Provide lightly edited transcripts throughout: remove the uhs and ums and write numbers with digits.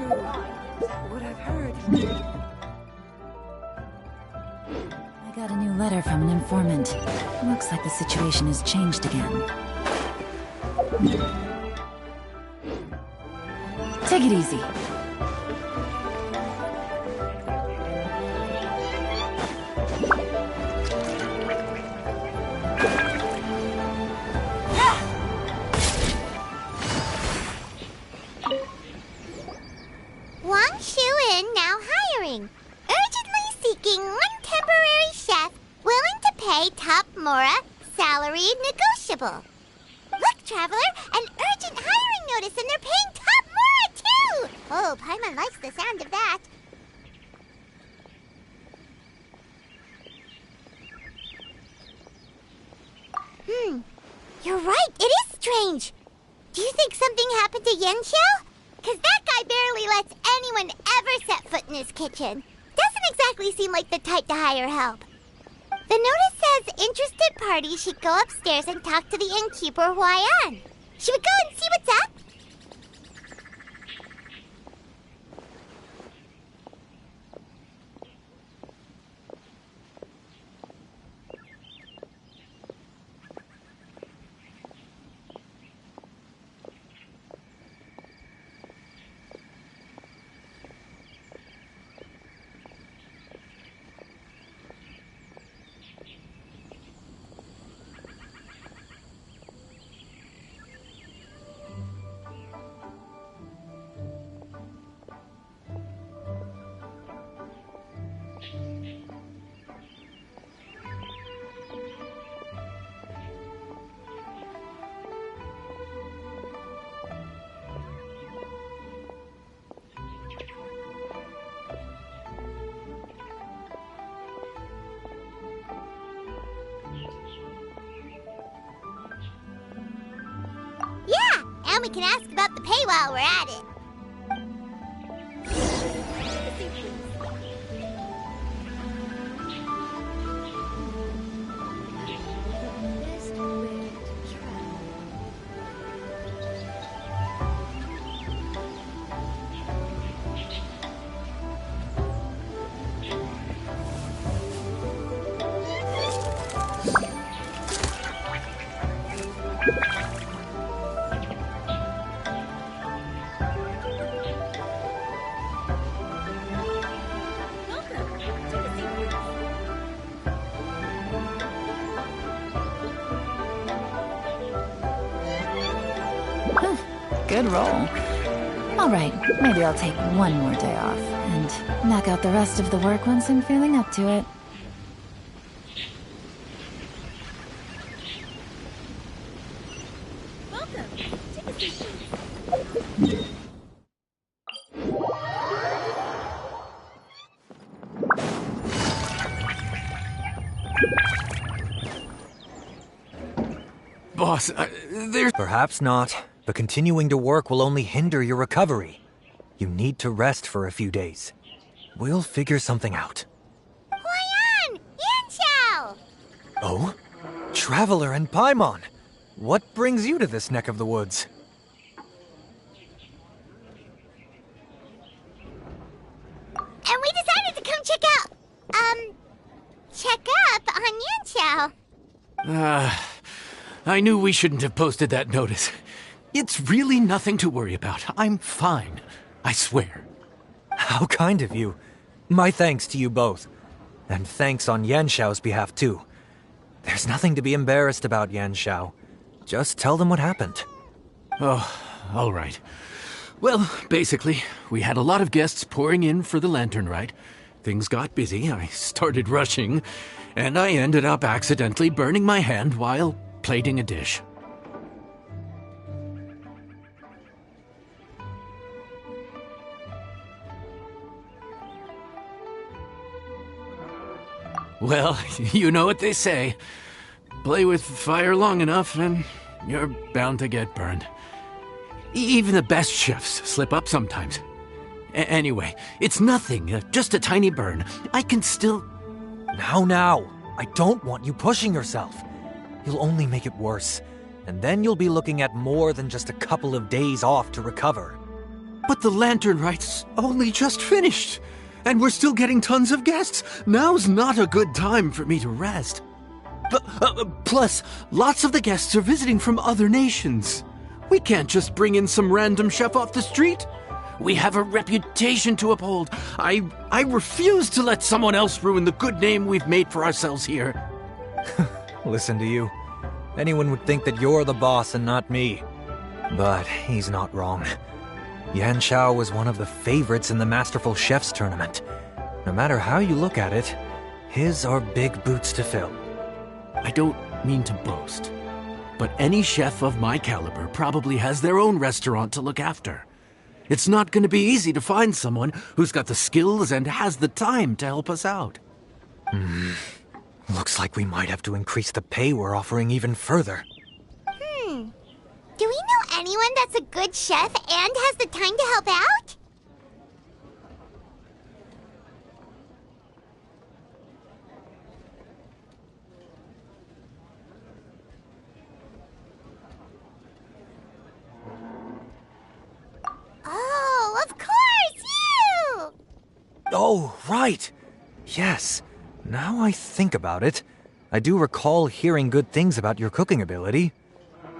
true. What I've heard. I got a new letter from an informant. Looks like the situation has changed again. Take it easy. Now hiring. Urgently seeking one temporary chef willing to pay top Mora, salary negotiable. Look, Traveler, an urgent hiring notice and they're paying top Mora too! Oh, Paimon likes the sound of that. You're right, it is strange. Do you think something happened to Yenshao? Because that guy barely lets anyone ever set foot in his kitchen. Doesn't exactly seem like the type to hire help. The notice says interested parties should go upstairs and talk to the innkeeper Huayan. Should we go and see what's up? And we can ask about the pay while we're at it. Good roll. All right, maybe I'll take one more day off and knock out the rest of the work once I'm feeling up to it. Welcome. Take a seat, please. Boss, there's... Perhaps not, but continuing to work will only hinder your recovery. You need to rest for a few days. We'll figure something out. Huayan! Yanxiao! Oh? Traveler and Paimon! What brings you to this neck of the woods? And we decided to come check up on Yanxiao. I knew we shouldn't have posted that notice. It's really nothing to worry about. I'm fine. I swear. How kind of you. My thanks to you both. And thanks on Yanshao's behalf, too. There's nothing to be embarrassed about, Yanshao. Just tell them what happened. Oh, all right. Well, basically, we had a lot of guests pouring in for the lantern ride. Things got busy, I started rushing, and I ended up accidentally burning my hand while plating a dish. Well, you know what they say. Play with fire long enough and you're bound to get burned. Even the best chefs slip up sometimes. Anyway, it's nothing, just a tiny burn. I can still... Now. I don't want you pushing yourself. You'll only make it worse. And then you'll be looking at more than just a couple of days off to recover. But the lantern right's only just finished, and we're still getting tons of guests. Now's not a good time for me to rest. Plus, lots of the guests are visiting from other nations. We can't just bring in some random chef off the street. We have a reputation to uphold. I refuse to let someone else ruin the good name we've made for ourselves here. Listen to you. Anyone would think that you're the boss and not me. But he's not wrong. Yan Xiao was one of the favorites in the Masterful Chefs tournament. No matter how you look at it, his are big boots to fill. I don't mean to boast, but any chef of my caliber probably has their own restaurant to look after. It's not going to be easy to find someone who's got the skills and has the time to help us out. Looks like we might have to increase the pay we're offering even further. Do we know anyone that's a good chef and has the time to help out? Oh, of course, you! Oh, right. Yes. Now I think about it, I do recall hearing good things about your cooking ability.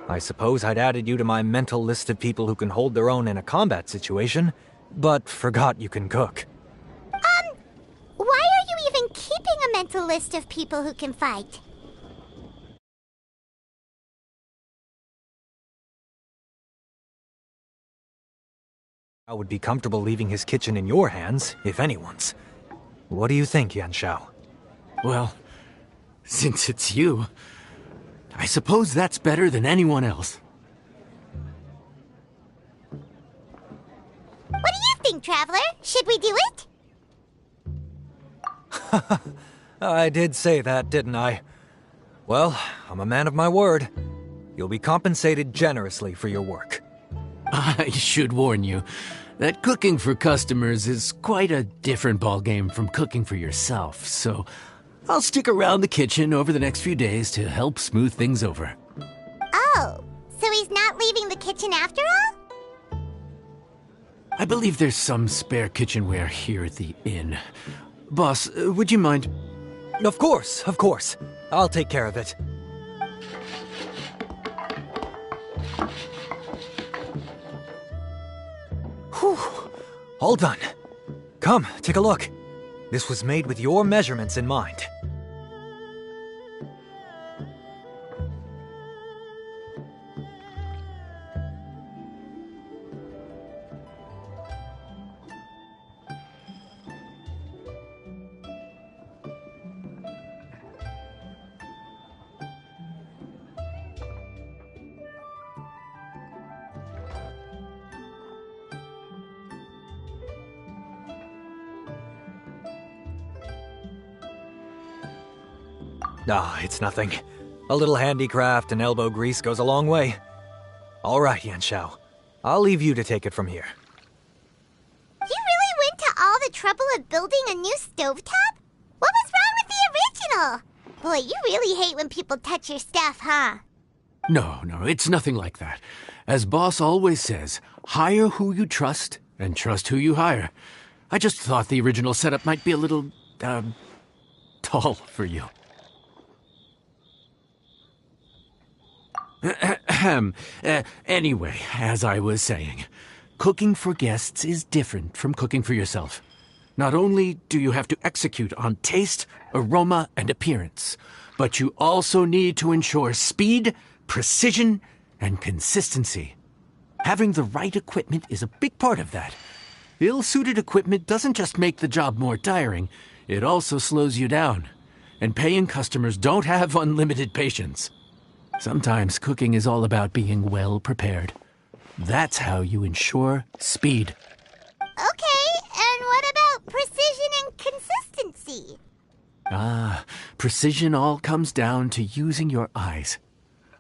I suppose I'd added you to my mental list of people who can hold their own in a combat situation, but forgot you can cook. Why are you even keeping a mental list of people who can fight? I would be comfortable leaving his kitchen in your hands, if anyone's. What do you think, Yan Xiao? Well, since it's you, I suppose that's better than anyone else. What do you think, Traveler? Should we do it? I did say that, didn't I? Well, I'm a man of my word. You'll be compensated generously for your work. I should warn you that cooking for customers is quite a different ballgame from cooking for yourself, so I'll stick around the kitchen over the next few days to help smooth things over. Oh, so he's not leaving the kitchen after all? I believe there's some spare kitchenware here at the inn. Boss, would you mind? Of course, of course. I'll take care of it. Whew. All done. Come, take a look. This was made with your measurements in mind. Ah, it's nothing. A little handicraft and elbow grease goes a long way. All right, Yan Xiao. I'll leave you to take it from here. You really went to all the trouble of building a new stovetop? What was wrong with the original? Boy, you really hate when people touch your stuff, huh? No, it's nothing like that. As boss always says, hire who you trust and trust who you hire. I just thought the original setup might be a little, tall for you. Anyway, as I was saying, cooking for guests is different from cooking for yourself. Not only do you have to execute on taste, aroma, and appearance, but you also need to ensure speed, precision, and consistency. Having the right equipment is a big part of that. Ill-suited equipment doesn't just make the job more tiring, it also slows you down. And paying customers don't have unlimited patience. Sometimes cooking is all about being well prepared. That's how you ensure speed. Okay, and what about precision and consistency? Precision all comes down to using your eyes.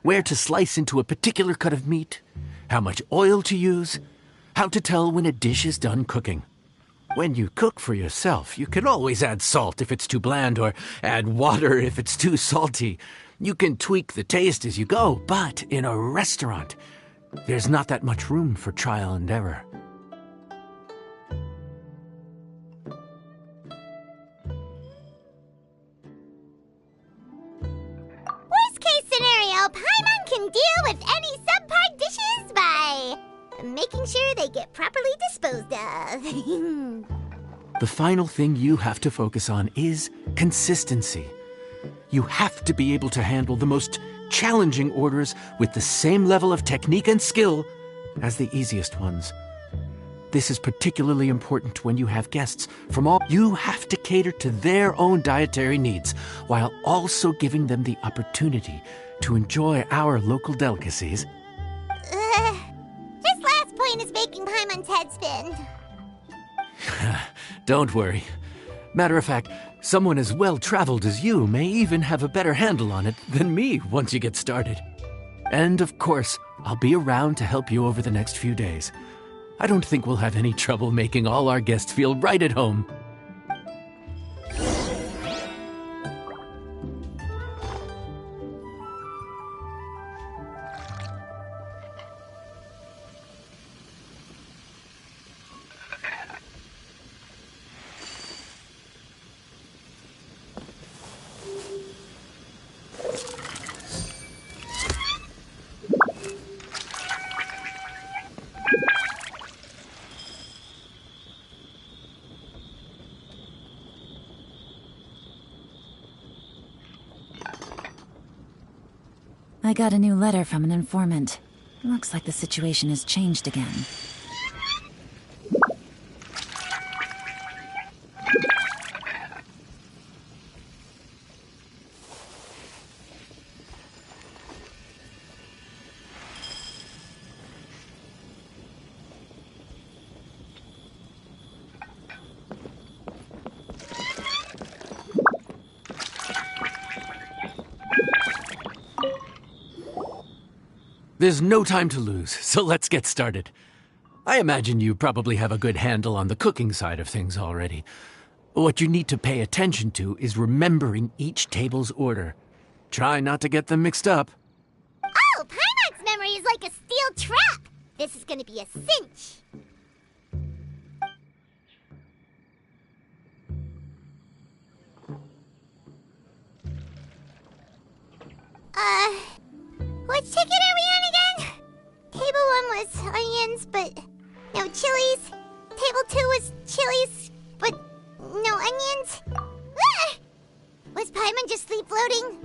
Where to slice into a particular cut of meat, how much oil to use, how to tell when a dish is done cooking. When you cook for yourself, you can always add salt if it's too bland or add water if it's too salty. You can tweak the taste as you go, but in a restaurant, there's not that much room for trial and error. Paimon can deal with any subpar dishes by making sure they get properly disposed of. The final thing you have to focus on is consistency. You have to be able to handle the most challenging orders with the same level of technique and skill as the easiest ones. This is particularly important when you have guests from all. You have to cater to their own dietary needs while also giving them the opportunity to enjoy our local delicacies. This last point is making Paimon's head spin. Don't worry. Matter of fact, someone as well-traveled as you may even have a better handle on it than me once you get started. And of course, I'll be around to help you over the next few days. I don't think we'll have any trouble making all our guests feel right at home. I got a new letter from an informant. Looks like the situation has changed again. There's no time to lose, so let's get started. I imagine you probably have a good handle on the cooking side of things already. What you need to pay attention to is remembering each table's order. Try not to get them mixed up. Oh, Paimon's memory is like a steel trap. This is gonna be a cinch. Which ticket are we on again? Table 1 was onions, but no chilies. Table 2 was chilies, but no onions. Ah! Was Paimon just sleep floating?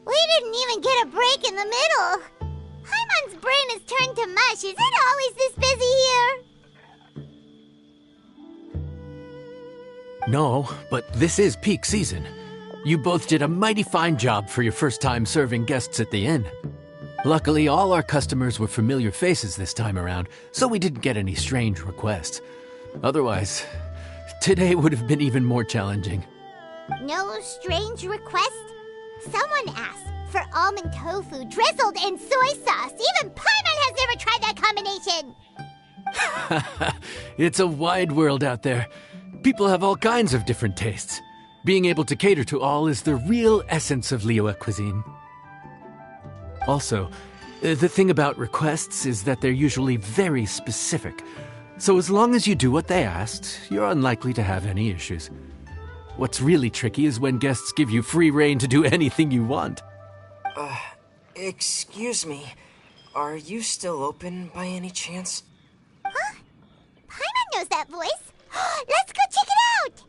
We didn't even get a break in the middle. Paimon's brain has turned to mush. Is it always this busy here? No, but this is peak season. You both did a mighty fine job for your first time serving guests at the inn. Luckily, all our customers were familiar faces this time around, so we didn't get any strange requests. Otherwise, today would have been even more challenging. No strange request? Someone asked for almond tofu drizzled in soy sauce. Even Paimon has never tried that combination. It's a wide world out there. People have all kinds of different tastes. Being able to cater to all is the real essence of Liyue cuisine. Also, the thing about requests is that they're usually very specific. So as long as you do what they asked, you're unlikely to have any issues. What's really tricky is when guests give you free rein to do anything you want. Excuse me. Are you still open by any chance? Huh? Paimon knows that voice. Let's go check it out!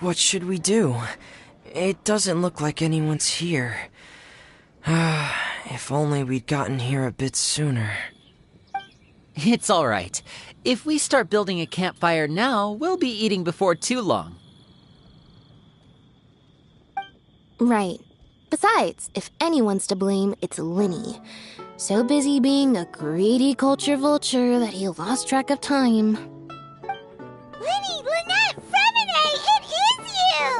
What should we do? It doesn't look like anyone's here. If only we'd gotten here a bit sooner. It's all right. If we start building a campfire now, we'll be eating before too long. Right. Besides, if anyone's to blame, it's Linny. So busy being a greedy culture vulture that he lost track of time. Linny, Lynette, Fremine, it is you!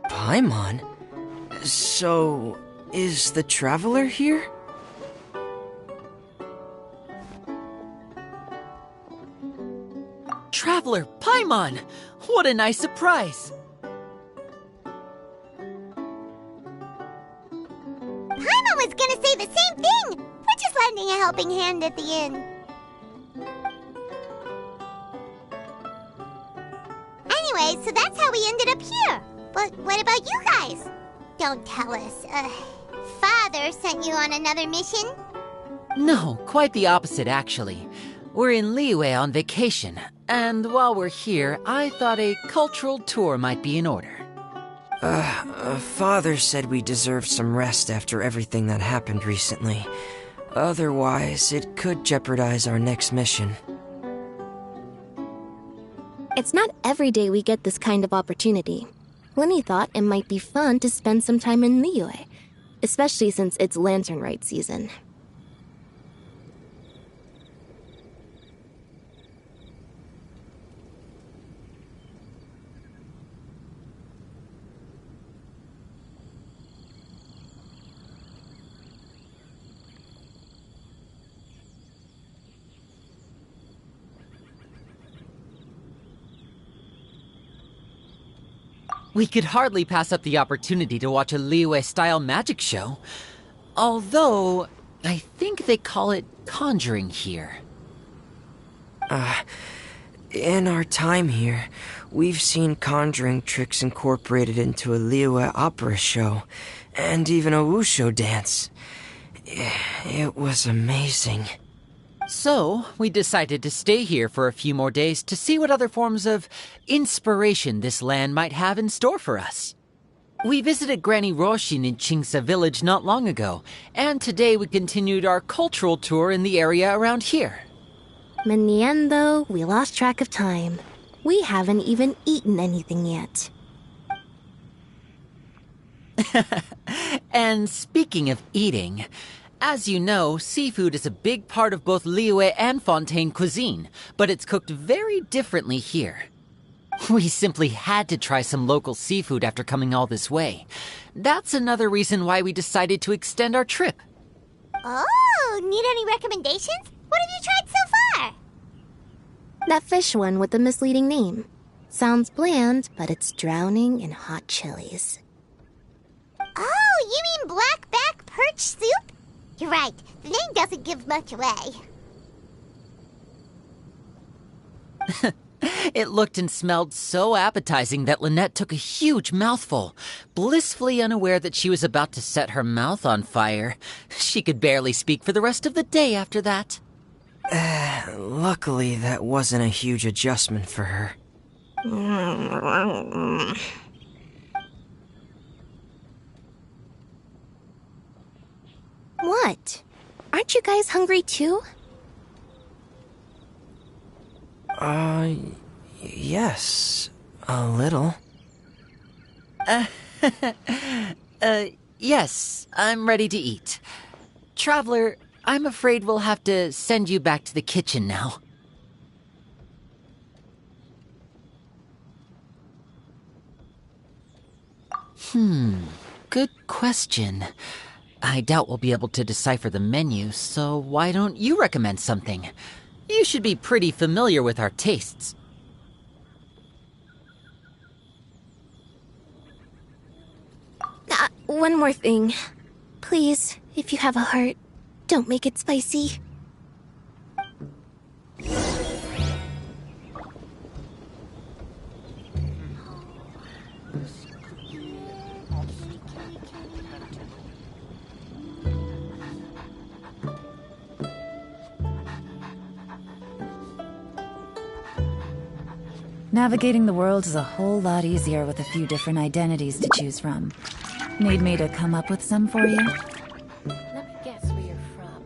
Paimon? So, is the Traveler here? Traveler, Paimon! What a nice surprise! Paimon was gonna say the same thing! We're just lending a helping hand at the inn. we ended up here. But what about you guys? Don't tell us, Father sent you on another mission? No, quite the opposite, actually. We're in Liyue on vacation, and while we're here, I thought a cultural tour might be in order. Father said we deserved some rest after everything that happened recently. Otherwise, it could jeopardize our next mission. It's not every day we get this kind of opportunity. Lenny thought it might be fun to spend some time in Liyue, especially since it's Lantern Rite season. We could hardly pass up the opportunity to watch a Liyue-style magic show. Although, I think they call it conjuring here. In our time here, we've seen conjuring tricks incorporated into a Liyue opera show, and even a wushu dance. It was amazing. So, we decided to stay here for a few more days to see what other forms of inspiration this land might have in store for us. We visited Granny Roshin in Chingsa village not long ago, and today we continued our cultural tour in the area around here. In the end, though, we lost track of time. We haven't even eaten anything yet. And speaking of eating, as you know, seafood is a big part of both Liyue and Fontaine cuisine, but it's cooked very differently here. We simply had to try some local seafood after coming all this way. That's another reason why we decided to extend our trip. Oh, need any recommendations? What have you tried so far? That fish one with the misleading name. Sounds bland, but it's drowning in hot chilies. Oh, you mean blackback perch soup? You're right, the name doesn't give much away. It looked and smelled so appetizing that Lynette took a huge mouthful, blissfully unaware that she was about to set her mouth on fire. She could barely speak for the rest of the day after that. Luckily, that wasn't a huge adjustment for her. What? Aren't you guys hungry too? Yes. A little. Yes, I'm ready to eat. Traveler, I'm afraid we'll have to send you back to the kitchen now. Good question. I doubt we'll be able to decipher the menu, so why don't you recommend something? You should be pretty familiar with our tastes. One more thing. Please, if you have a heart, don't make it spicy. Navigating the world is a whole lot easier with a few different identities to choose from. Need me to come up with some for you? Let me guess where you're from.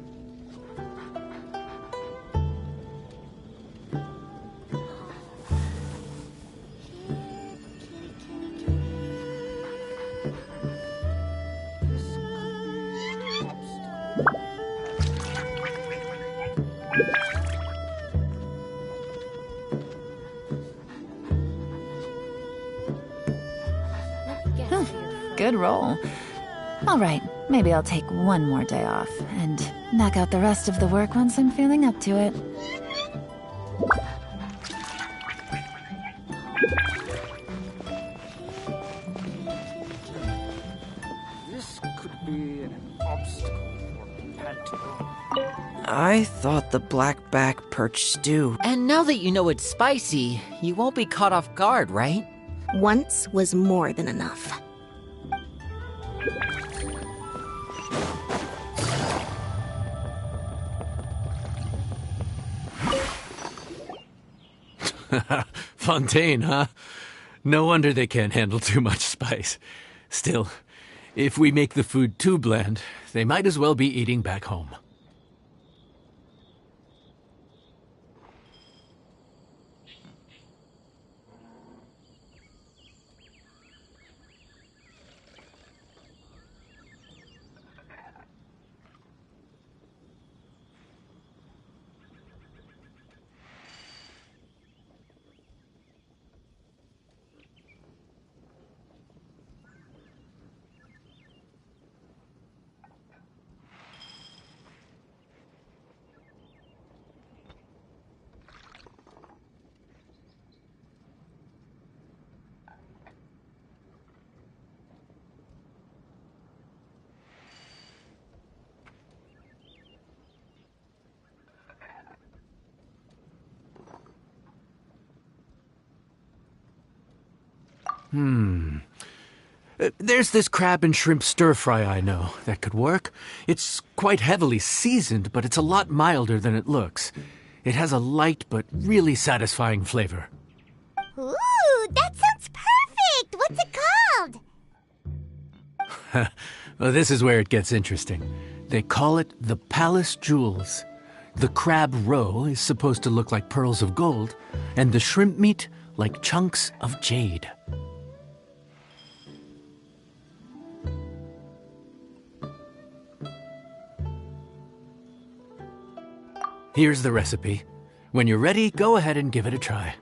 Good roll. All right, maybe I'll take one more day off and knock out the rest of the work once I'm feeling up to it. This could be an obstacle for Panto. I thought the blackback perch stew. And now that you know it's spicy, you won't be caught off guard, right? Once was more than enough. Fontaine, huh? No wonder they can't handle too much spice. Still, if we make the food too bland, they might as well be eating back home. There's this crab and shrimp stir-fry I know that could work. It's quite heavily seasoned, but it's a lot milder than it looks. It has a light but really satisfying flavor. Ooh, that sounds perfect! What's it called? Well, this is where it gets interesting. They call it the Palace Jewels. The crab roe is supposed to look like pearls of gold, and the shrimp meat like chunks of jade. Here's the recipe. When you're ready, go ahead and give it a try.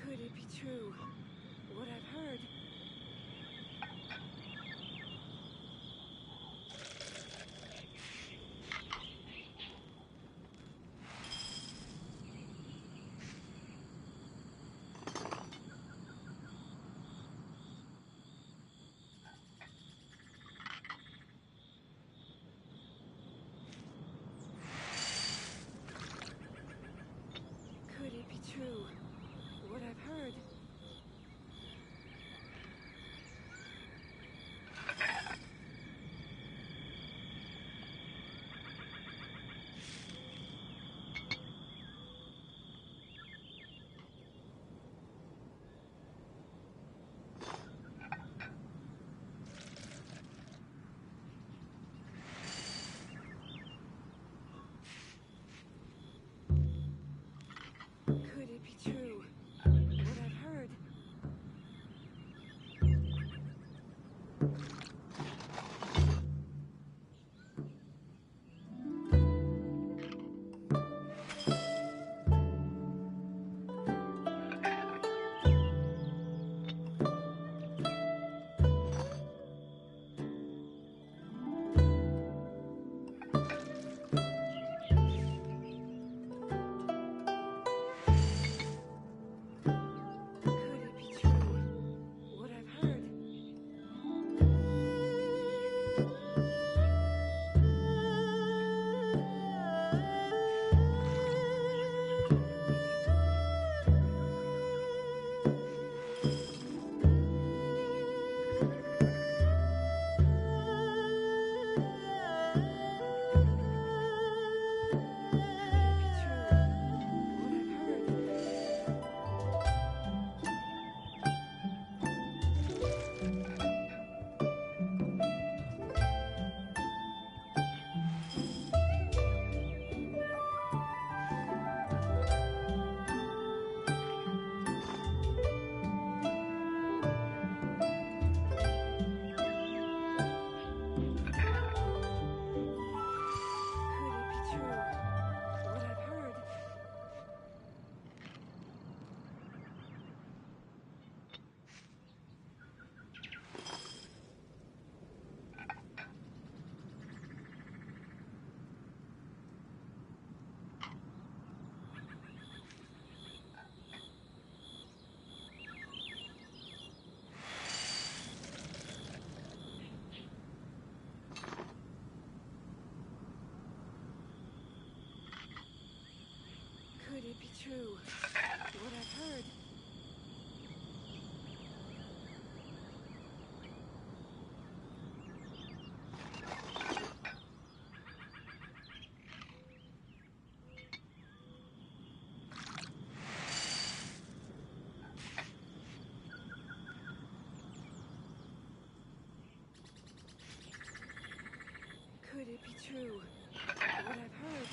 Could it be true? What I've heard. Could it be true? What I've heard. true? What I've heard. Could it be true? What I've heard.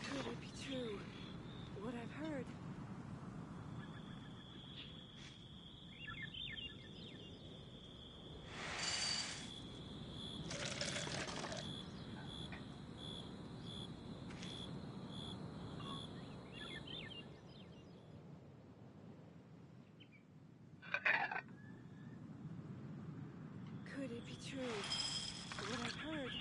Could it be true? What I've heard. Could it be true? What I've heard. Could it be true? What I've heard.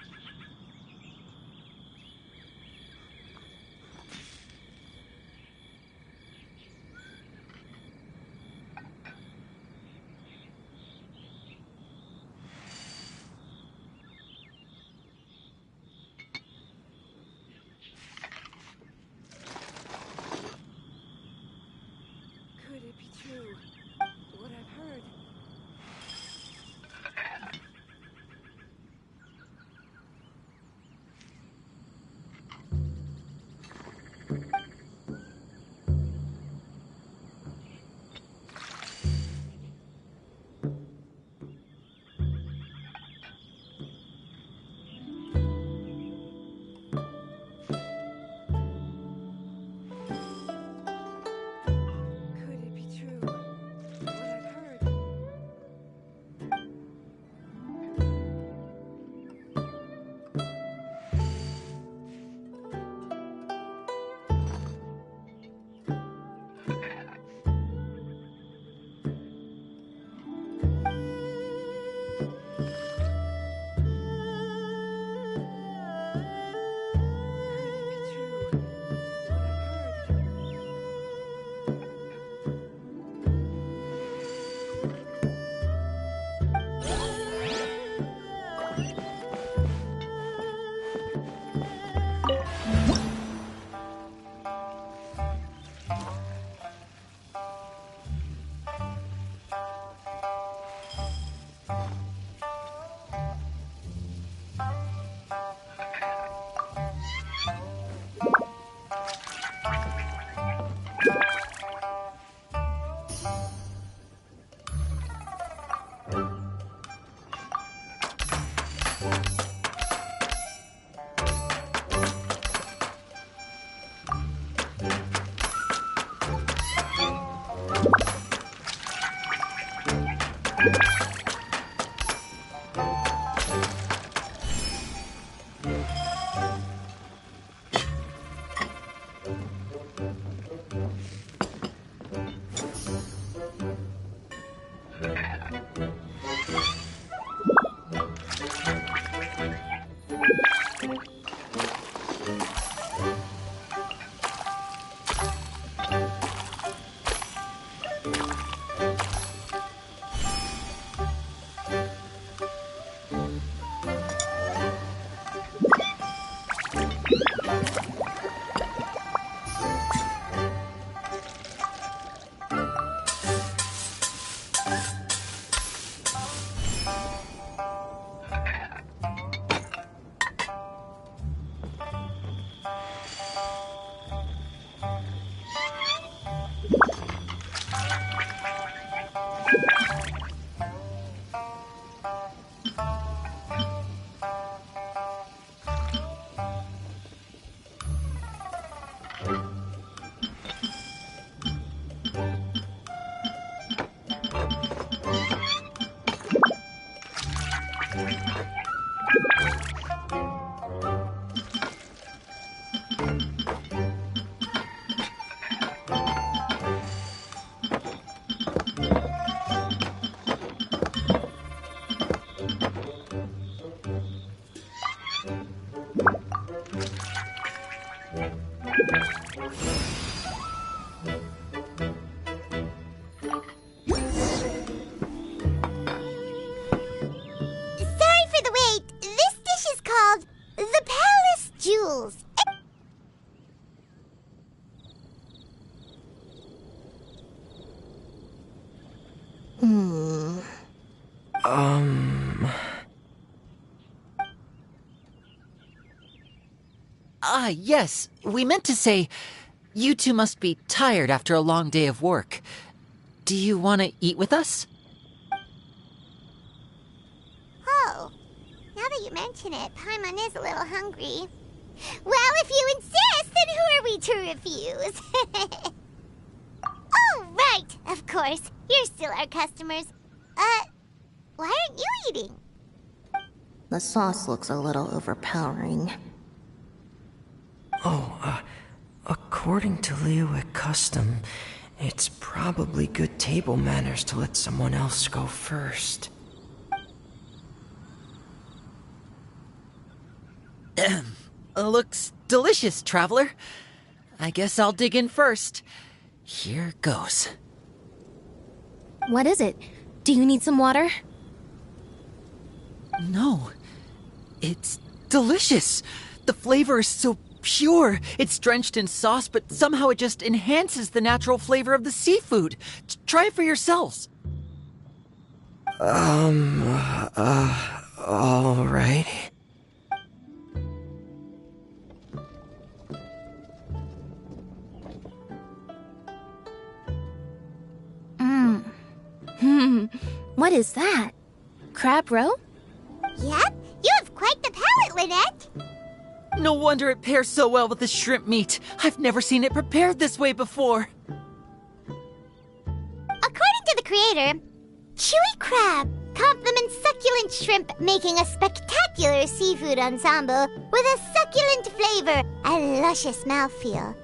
Could it be true? What I've heard. Could it be true? What I've heard. Could it be true? What I've heard. Sorry for the wait. This dish is called the Palace Jewels. Ah, yes. We meant to say, you two must be tired after a long day of work. Do you want to eat with us? Oh, now that you mention it, Paimon is a little hungry. Well, if you insist, then who are we to refuse? Oh, right, of course. You're still our customers. Why aren't you eating? The sauce looks a little overpowering. According to Liyue custom, it's probably good table manners to let someone else go first. Looks delicious, traveler. I guess I'll dig in first. Here goes. What is it? Do you need some water? No. It's delicious. The flavor is so pure. It's drenched in sauce, but somehow it just enhances the natural flavor of the seafood. Try it for yourselves. All right. What is that? Crab roe? Yep, you have quite the palate, Lynette. No wonder it pairs so well with the shrimp meat. I've never seen it prepared this way before. According to the creator, chewy crab complements succulent shrimp, making a spectacular seafood ensemble with a succulent flavor and luscious mouthfeel.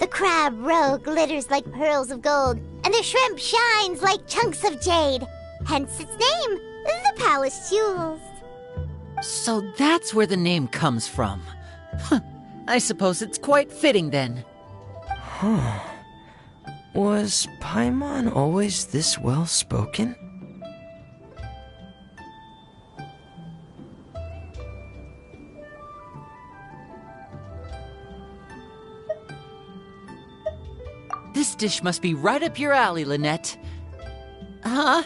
The crab roe glitters like pearls of gold, and the shrimp shines like chunks of jade. Hence its name, the Palace Jewels. So that's where the name comes from. I suppose it's quite fitting then. Was Paimon always this well spoken? This dish must be right up your alley, Lynette. Huh?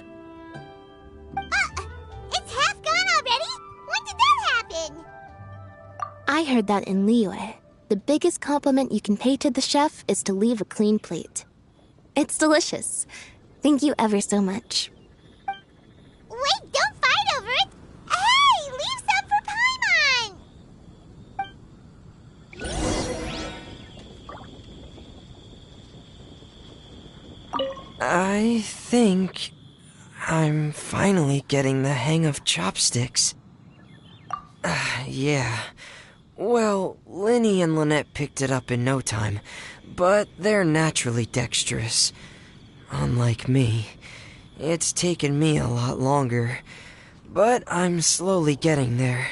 It's half gone already? When did that happen? I heard that in Liyue. The biggest compliment you can pay to the chef is to leave a clean plate. It's delicious. Thank you ever so much. Wait, don't fight over it! Hey, leave some for Paimon! I think I'm finally getting the hang of chopsticks. Yeah. Well, Linny and Lynette picked it up in no time, but they're naturally dexterous. Unlike me, it's taken me a lot longer, but I'm slowly getting there.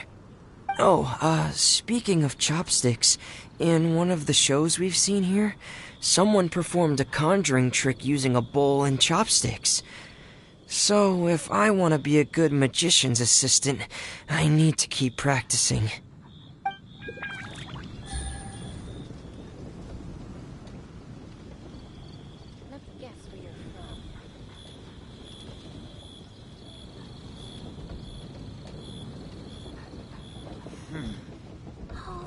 Oh, speaking of chopsticks, in one of the shows we've seen here, someone performed a conjuring trick using a bowl and chopsticks. So, if I want to be a good magician's assistant, I need to keep practicing. Let's guess where you're from.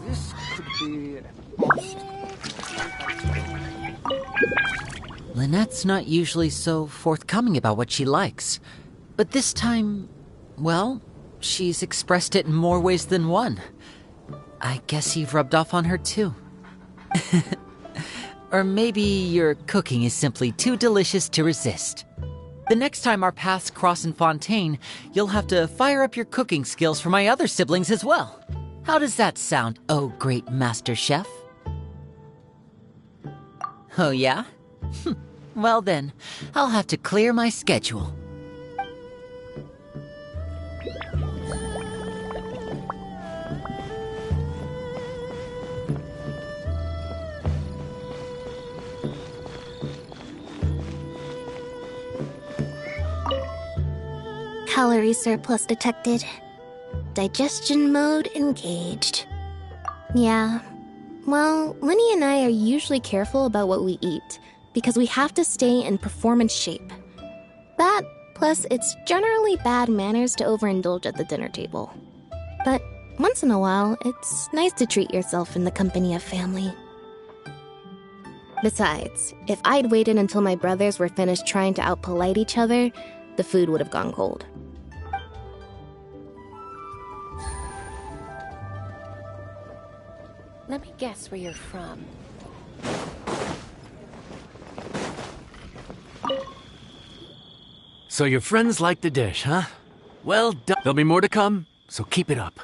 This could be an obstacle. Lynette's not usually so forthcoming about what she likes. But this time, well, she's expressed it in more ways than one. I guess you've rubbed off on her too. Or maybe your cooking is simply too delicious to resist. The next time our paths cross in Fontaine, you'll have to fire up your cooking skills for my other siblings as well. How does that sound, oh great master chef? Oh yeah? Well then, I'll have to clear my schedule. Calorie surplus detected. Digestion mode engaged. Yeah. Well, Lenny and I are usually careful about what we eat, because we have to stay in performance shape. That, plus it's generally bad manners to overindulge at the dinner table. But once in a while, it's nice to treat yourself in the company of family. Besides, if I'd waited until my brothers were finished trying to out-polite each other, the food would have gone cold. Let me guess where you're from. So your friends like the dish, huh? Well done. There'll be more to come, so keep it up.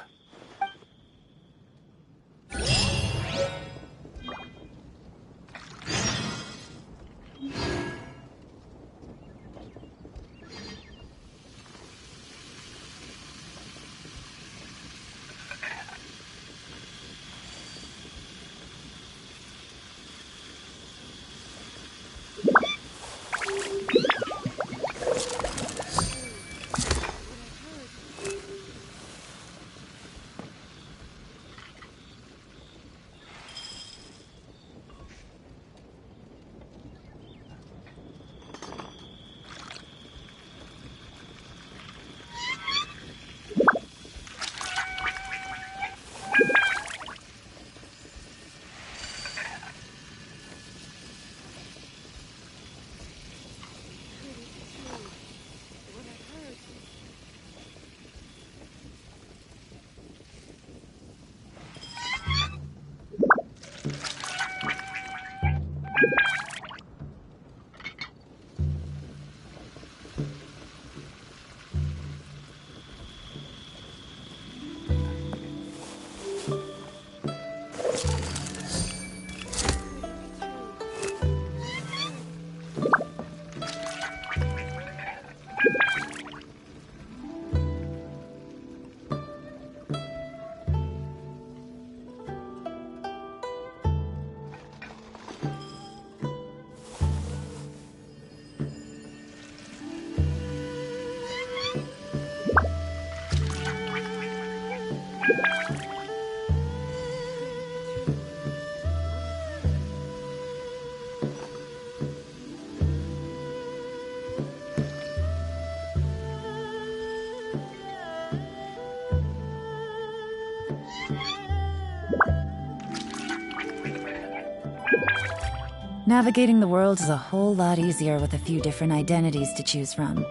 Navigating the world is a whole lot easier with a few different identities to choose from.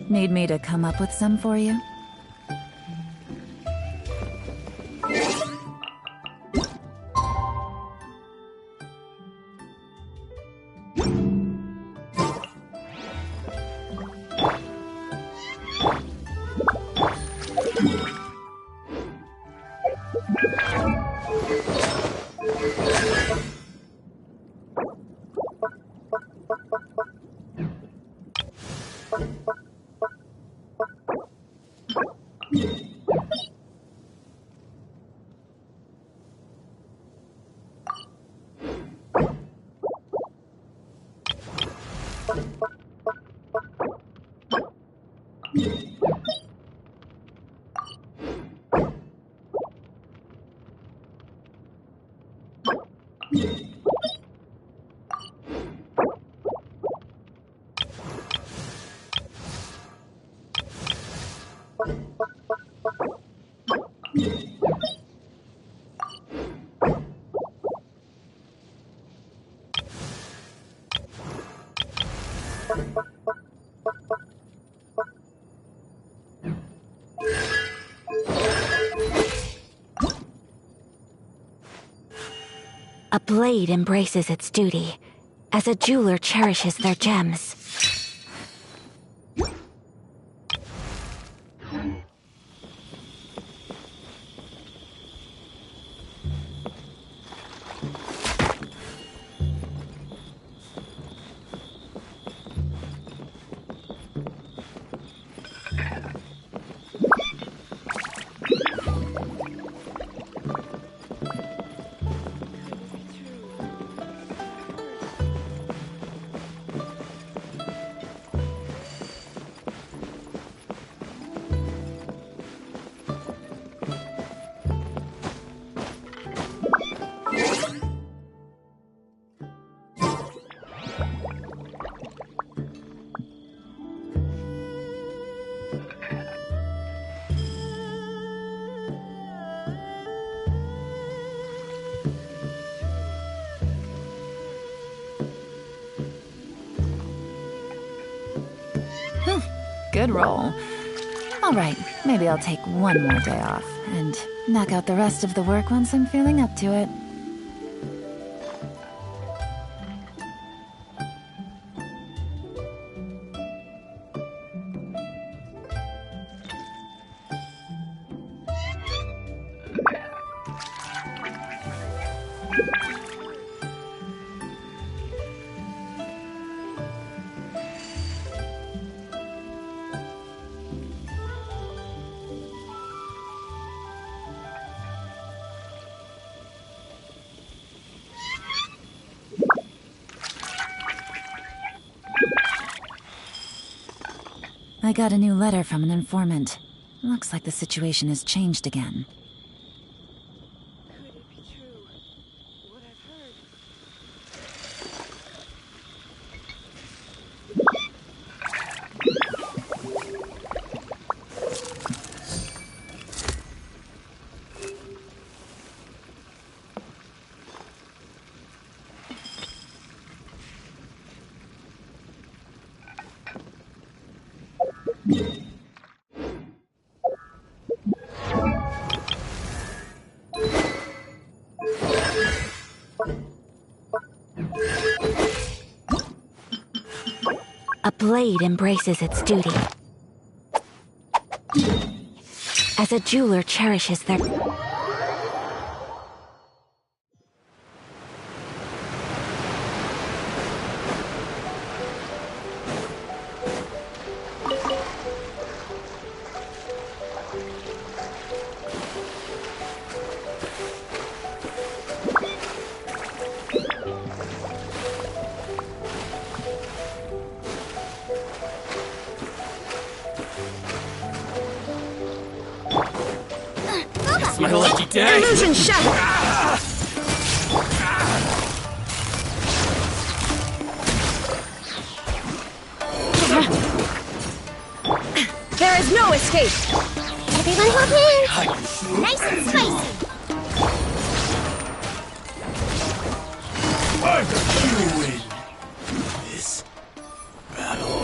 Need me to come up with some for you? A blade embraces its duty, as a jeweler cherishes their gems. Good roll. All right, maybe I'll take one more day off and knock out the rest of the work once I'm feeling up to it. I got a new letter from an informant. Looks like the situation has changed again. Could it be true? What I've heard. A blade embraces its duty, as a jeweler cherishes their... My lucky day! Illusion shattered! There is no escape! Everyone hold hands! Nice and spicy! You win this battle.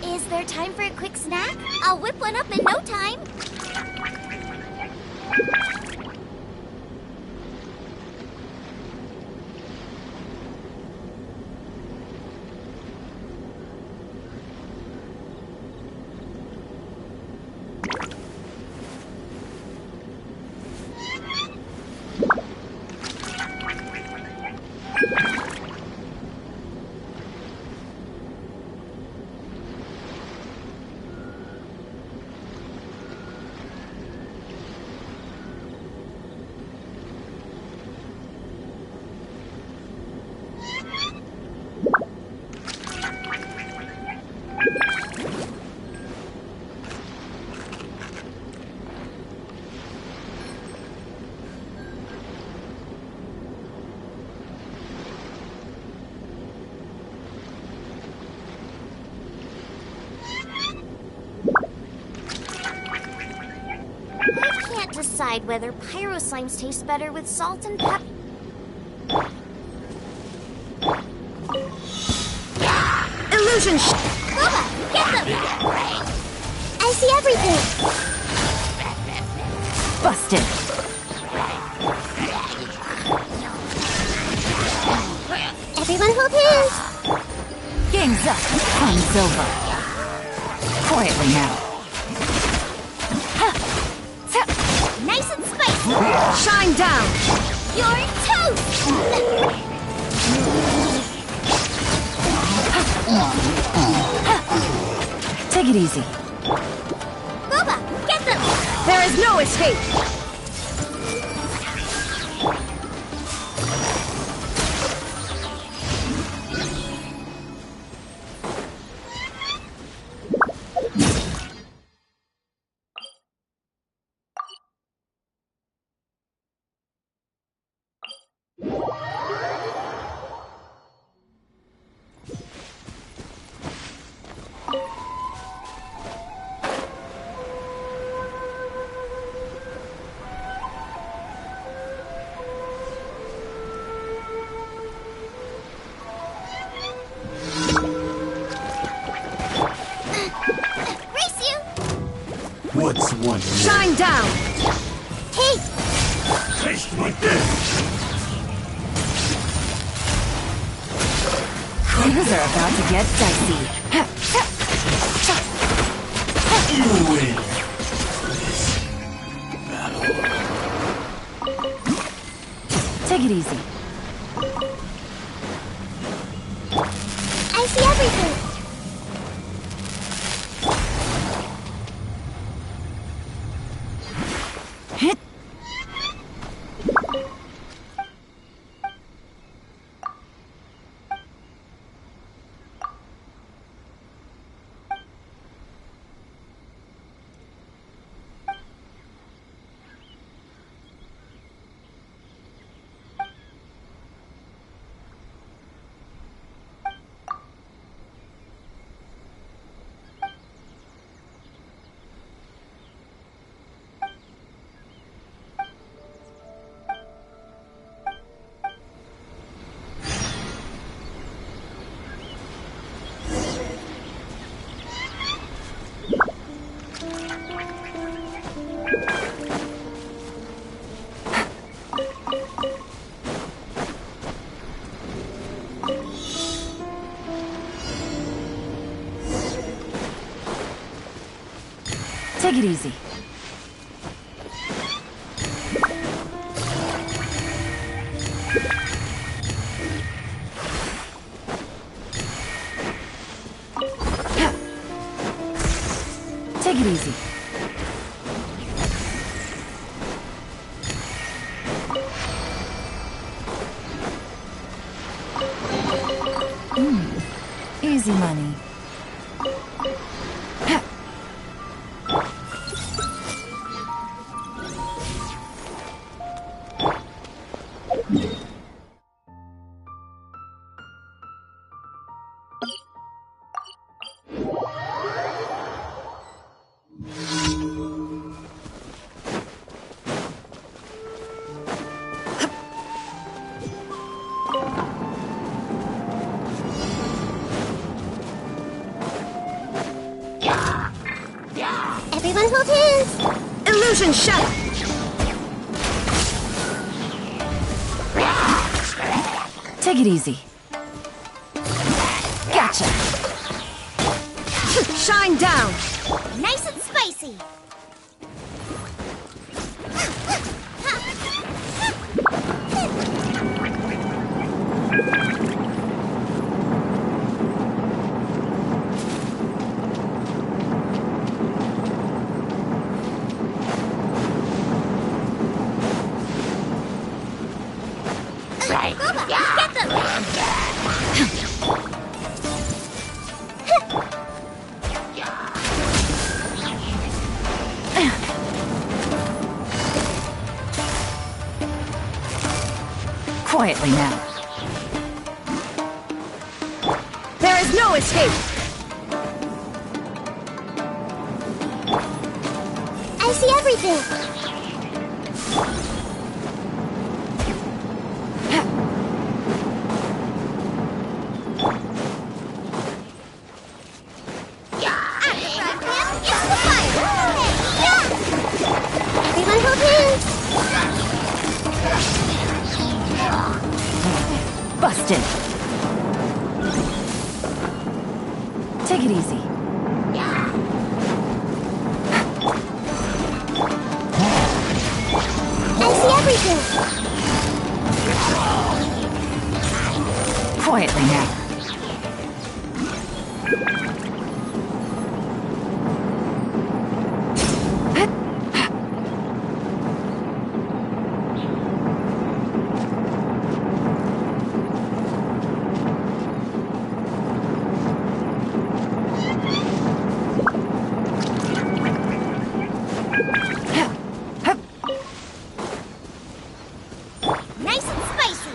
Is there time for a quick snack? I'll whip one up in no time. Decide whether pyro slimes taste better with salt and pepper. Illusion Bubba, get them! I see everything. Busted. Everyone hold hands. Game's up. Fun's over. Quietly now. Nice and spicy. Shine down! You're toast! Take it easy. Bubba, get them! There is no escape! What's one? Shine down! Hey! Taste like this! Things are about to get dicey. You win this battle. Take it easy. I see everything. Hit. Take it easy. Take it easy. Easy money. Everyone hold hands. Illusion shattered! Take it easy. Gotcha. Shine down! Nice and spicy. Get them! Quietly now. There is no escape! I see everything. Everyone hold hands. Busted. Take it easy. I see everything. Quietly now. Nice and spicy.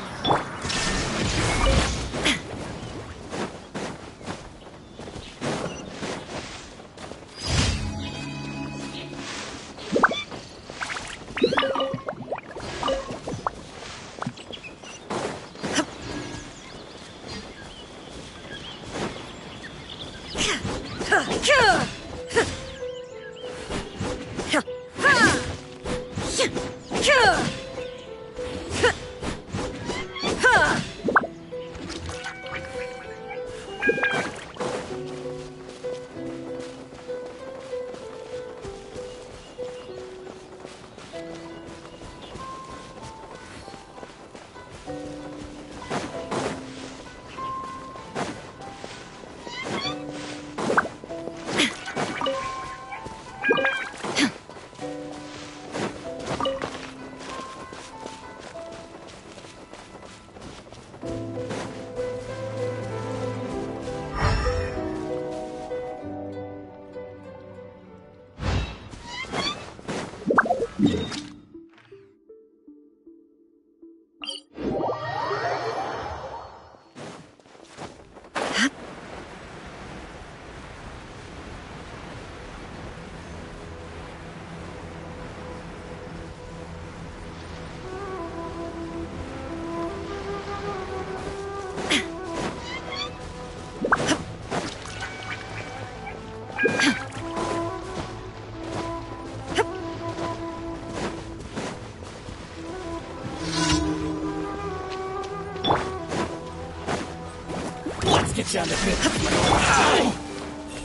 Get down to bit.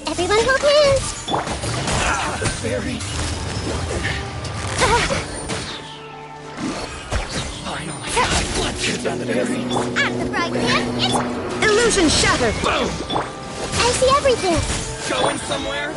Everyone hold hands. Barry. Finally. Let's get down to Barry. At the frying pan, it's... Illusion shattered! Boom! I see everything. Going somewhere?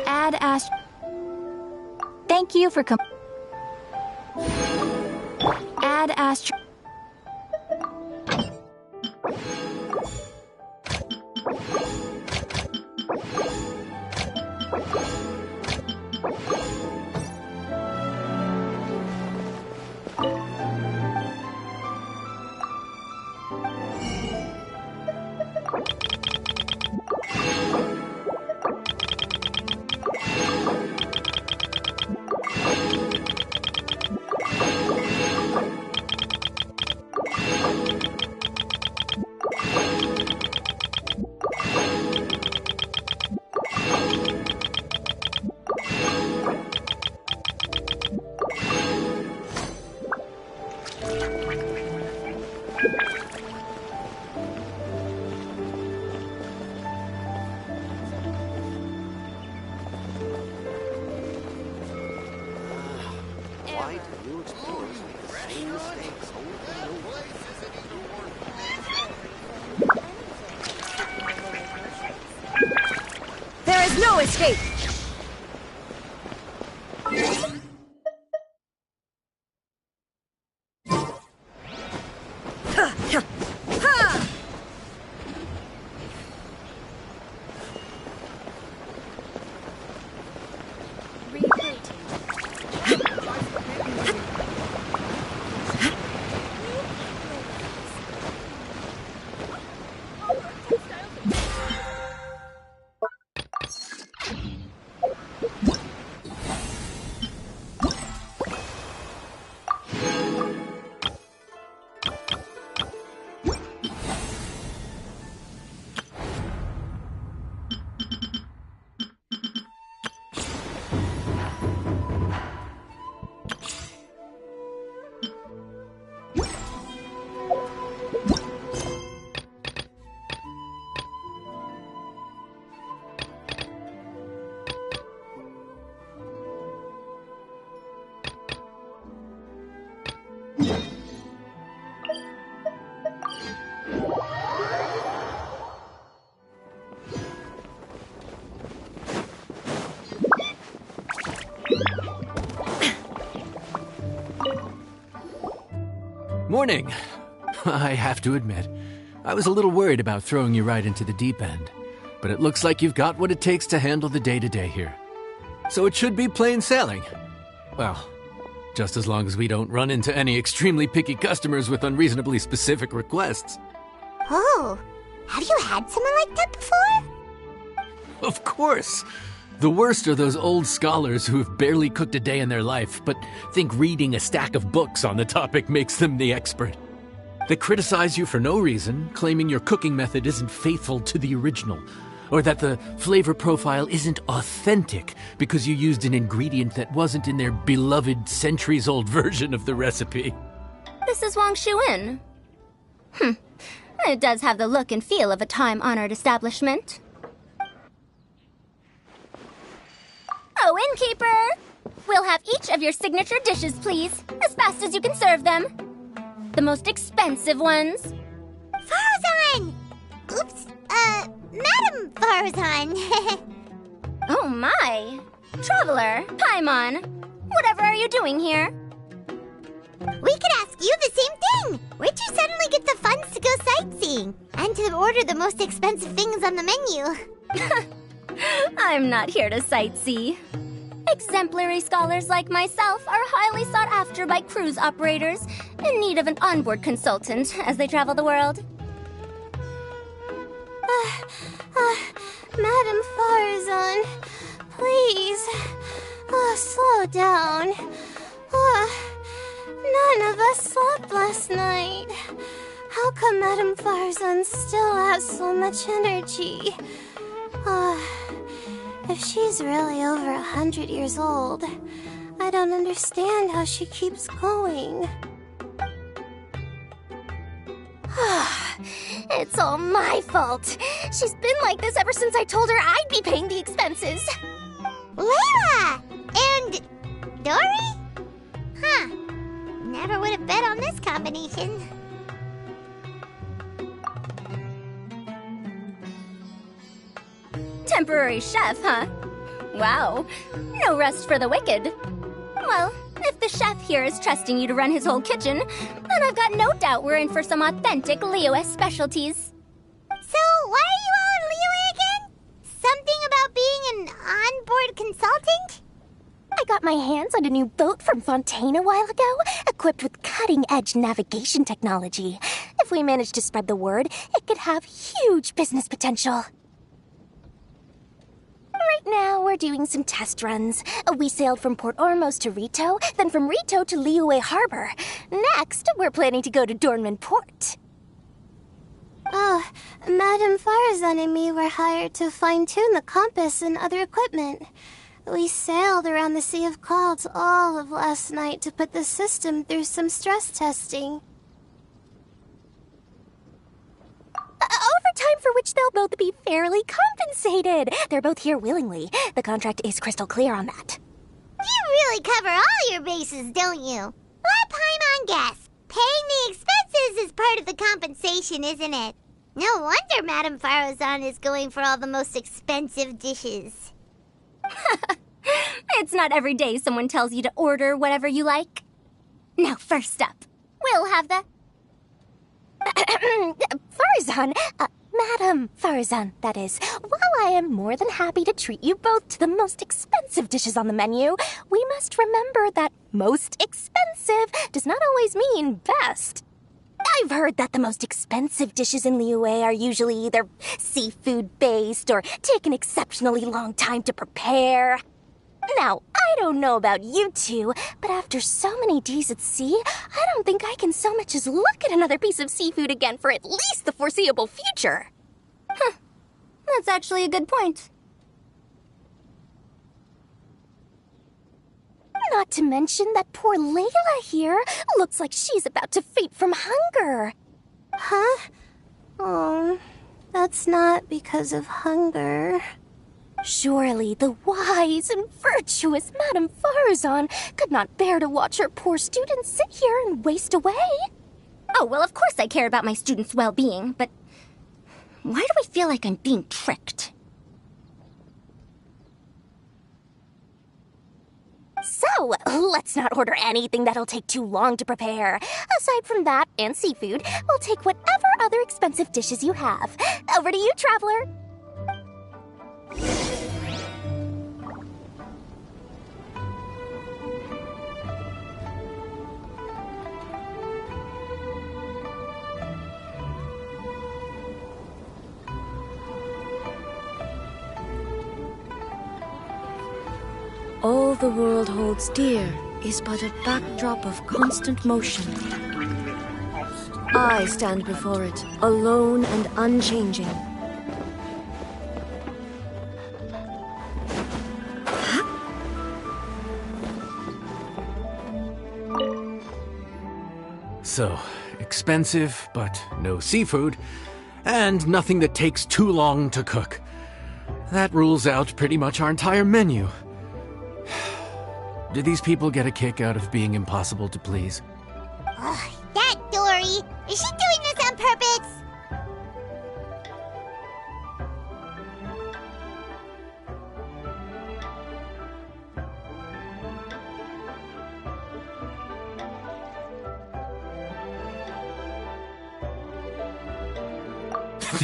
Add Ast. Thank you for Add Ast. Why do new explorers make the same mistakes over and over? There is no escape! Morning. I have to admit, I was a little worried about throwing you right into the deep end, but it looks like you've got what it takes to handle the day-to-day here. So it should be plain sailing. Well, just as long as we don't run into any extremely picky customers with unreasonably specific requests. Oh, have you had someone like that before? Of course! The worst are those old scholars who have barely cooked a day in their life, but think reading a stack of books on the topic makes them the expert. They criticize you for no reason, claiming your cooking method isn't faithful to the original, or that the flavor profile isn't authentic because you used an ingredient that wasn't in their beloved centuries-old version of the recipe. This is Wang Shuin. It does have the look and feel of a time-honored establishment. Oh, innkeeper! We'll have each of your signature dishes, please, as fast as you can serve them. The most expensive ones. Farazan! Oops, Madam Farazan. Oh my! Traveler, Paimon, whatever are you doing here? We could ask you the same thing. Where'd you suddenly get the funds to go sightseeing? And to order the most expensive things on the menu? I'm not here to sightsee. Exemplary scholars like myself are highly sought after by cruise operators in need of an onboard consultant as they travel the world. Madam Farazan, please, slow down. None of us slept last night. How come Madam Farazan still has so much energy? If she's really over 100 years old, I don't understand how she keeps going. It's all my fault. She's been like this ever since I told her I'd be paying the expenses. Layla! And Dory? Huh. Never would have bet on this combination. Temporary chef, huh? Wow. No rest for the wicked. Well, if the chef here is trusting you to run his whole kitchen, then I've got no doubt we're in for some authentic Liyue specialties. So, why are you all in Liyue again? Something about being an onboard consultant? I got my hands on a new boat from Fontaine a while ago, equipped with cutting-edge navigation technology. If we manage to spread the word, it could have huge business potential. Right now, we're doing some test runs. We sailed from Port Ormos to Rito, then from Rito to Liyue Harbor. Next, we're planning to go to Dornman Port. Oh, Madame Farazan and me were hired to fine-tune the compass and other equipment. We sailed around the Sea of Clouds all of last night to put the system through some stress testing. Overtime for which they'll both be fairly compensated. They're both here willingly. The contract is crystal clear on that. You really cover all your bases, don't you? Let Paimon guess. Paying the expenses is part of the compensation, isn't it? No wonder Madame Farazan is going for all the most expensive dishes. It's not every day someone tells you to order whatever you like. Now, first up, we'll have the... Farazan, Madame Farazan, that is. While I am more than happy to treat you both to the most expensive dishes on the menu, we must remember that most expensive does not always mean best. I've heard that the most expensive dishes in Liyue are usually either seafood-based or take an exceptionally long time to prepare. Now, I don't know about you two, but after so many days at sea, I don't think I can so much as look at another piece of seafood again for at least the foreseeable future. Huh. That's actually a good point. Not to mention that poor Layla here looks like she's about to faint from hunger. Huh? Oh, that's not because of hunger. Surely the wise and virtuous Madame Farazan could not bear to watch her poor students sit here and waste away. Oh, well, of course I care about my students' well-being, but why do I feel like I'm being tricked? So, let's not order anything that'll take too long to prepare. Aside from that and seafood, we'll take whatever other expensive dishes you have. Over to you, Traveler. All the world holds dear is but a backdrop of constant motion. I stand before it, alone and unchanging. So, expensive, but no seafood, and nothing that takes too long to cook. That rules out pretty much our entire menu. Do these people get a kick out of being impossible to please? Ugh, that Dory! Is she doing this on purpose?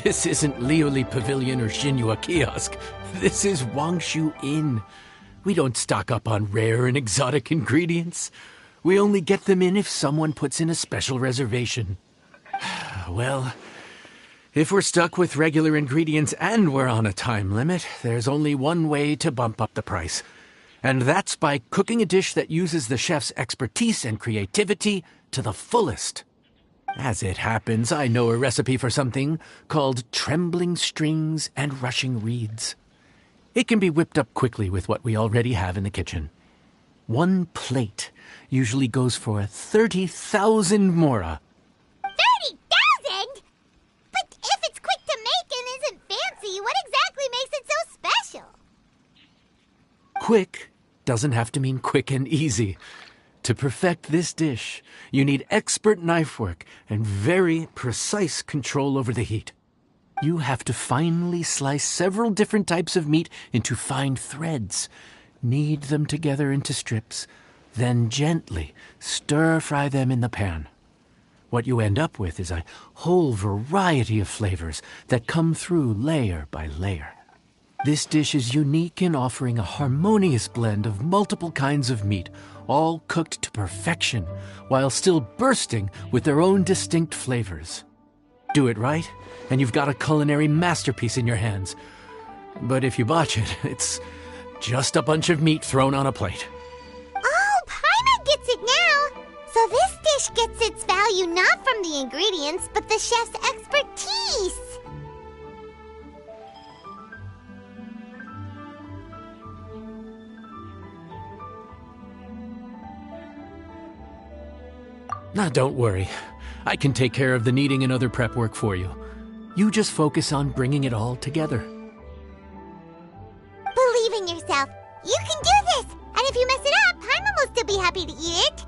This isn't Liuli Pavilion or Xinhua Kiosk. This is Wangshu Inn. We don't stock up on rare and exotic ingredients. We only get them in if someone puts in a special reservation. Well, if we're stuck with regular ingredients and we're on a time limit, there's only one way to bump up the price. And that's by cooking a dish that uses the chef's expertise and creativity to the fullest. As it happens, I know a recipe for something called trembling strings and rushing reeds. It can be whipped up quickly with what we already have in the kitchen. One plate usually goes for 30,000 mora. 30,000? But if it's quick to make and isn't fancy, what exactly makes it so special? Quick doesn't have to mean quick and easy. To perfect this dish, you need expert knife work and very precise control over the heat. You have to finely slice several different types of meat into fine threads, knead them together into strips, then gently stir-fry them in the pan. What you end up with is a whole variety of flavors that come through layer by layer. This dish is unique in offering a harmonious blend of multiple kinds of meat, all cooked to perfection, while still bursting with their own distinct flavors. Do it right, and you've got a culinary masterpiece in your hands. But if you botch it, it's just a bunch of meat thrown on a plate. Oh, Paimon gets it now! So this dish gets its value not from the ingredients, but the chef's expertise! Now, don't worry. I can take care of the kneading and other prep work for you. You just focus on bringing it all together. Believe in yourself. You can do this! And if you mess it up, Paimon will still be happy to eat it.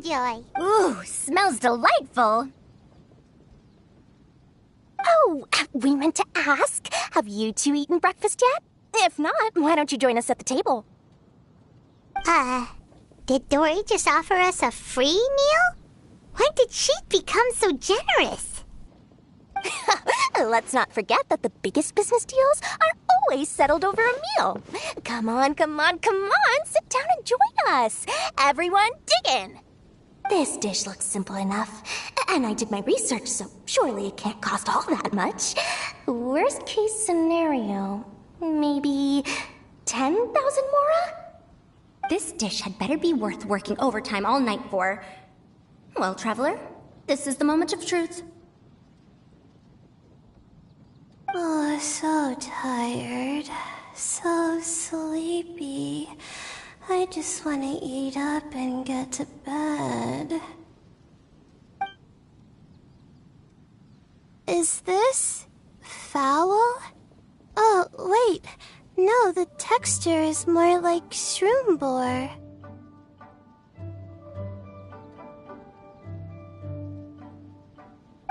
enjoy. Ooh, smells delightful. Oh, we meant to ask, have you two eaten breakfast yet? If not, why don't you join us at the table? Did Dory just offer us a free meal? When did she become so generous? Let's not forget that the biggest business deals are always settled over a meal. Come on, come on, come on, sit down and join us. Everyone, dig in. This dish looks simple enough, and I did my research, so surely it can't cost all that much. Worst case scenario, maybe 10,000 mora? This dish had better be worth working overtime all night for. Well, traveler, this is the moment of truth. Oh, so tired. So sleepy. I just want to eat up and get to bed. Is this foul? Oh, wait. No, the texture is more like shroom boar.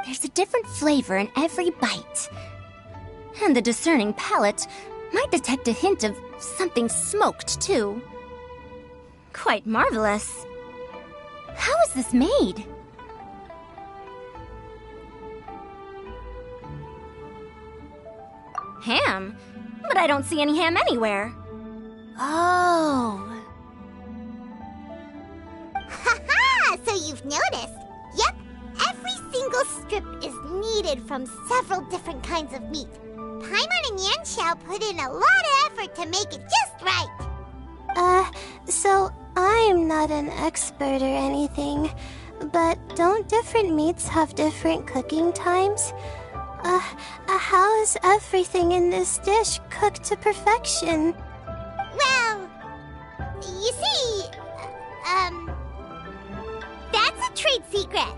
There's a different flavor in every bite. And the discerning palate might detect a hint of something smoked, too. Quite marvelous. How is this made? Ham? But I don't see any ham anywhere. Oh. Haha! So you've noticed. Yep, every single strip is needed from several different kinds of meat. Paimon and Yanxiao put in a lot of effort to make it just right. So I'm not an expert or anything, but don't different meats have different cooking times? How is everything in this dish cooked to perfection? Well, you see, that's a trade secret.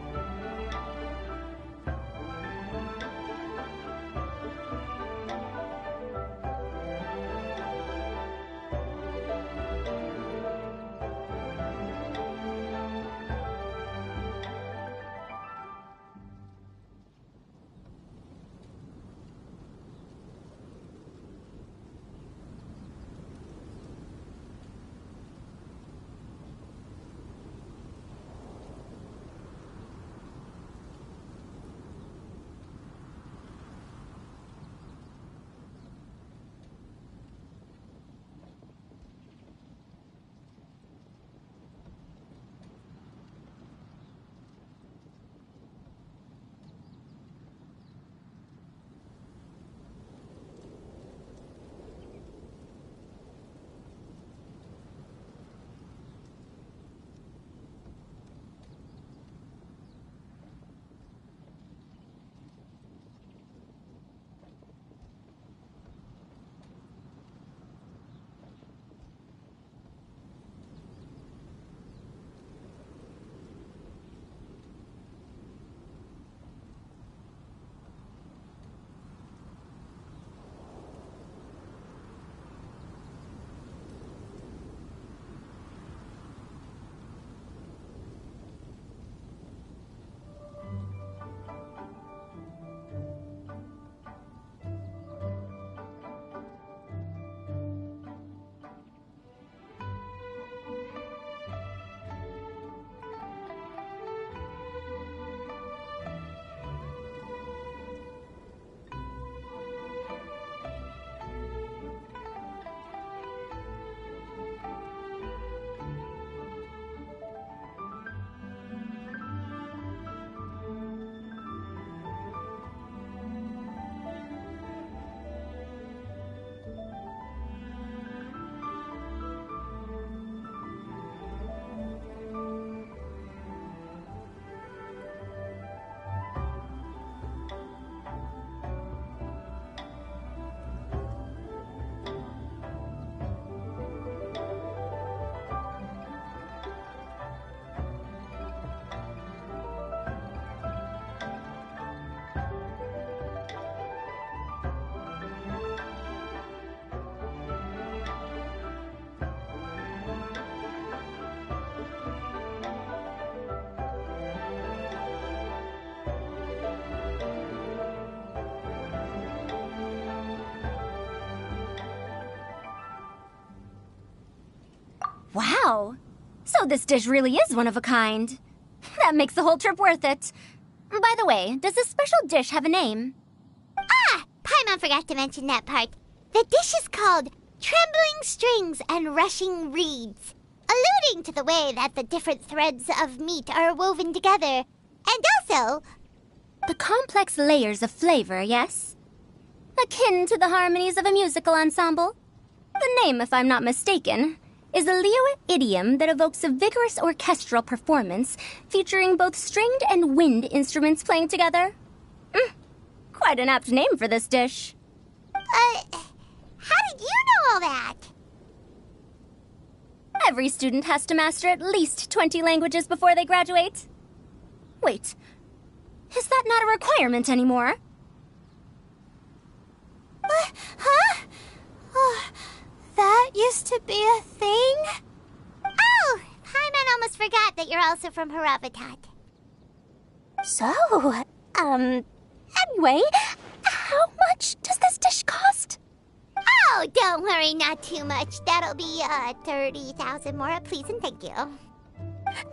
Wow! So this dish really is one of a kind. That makes the whole trip worth it. By the way, does this special dish have a name? Ah! Paimon forgot to mention that part. The dish is called Trembling Strings and Rushing Reeds, alluding to the way that the different threads of meat are woven together. And also... The complex layers of flavor, yes? Akin to the harmonies of a musical ensemble? The name, if I'm not mistaken, is a Liyue idiom that evokes a vigorous orchestral performance featuring both stringed and wind instruments playing together. Quite an apt name for this dish. How did you know all that? Every student has to master at least 20 languages before they graduate. Wait, is that not a requirement anymore? Huh? Oh, that used to be a thing? Oh, Paimon almost forgot that you're also from Haravatat. So, anyway, how much does this dish cost? Oh, don't worry, not too much. That'll be, 30,000 more, please and thank you.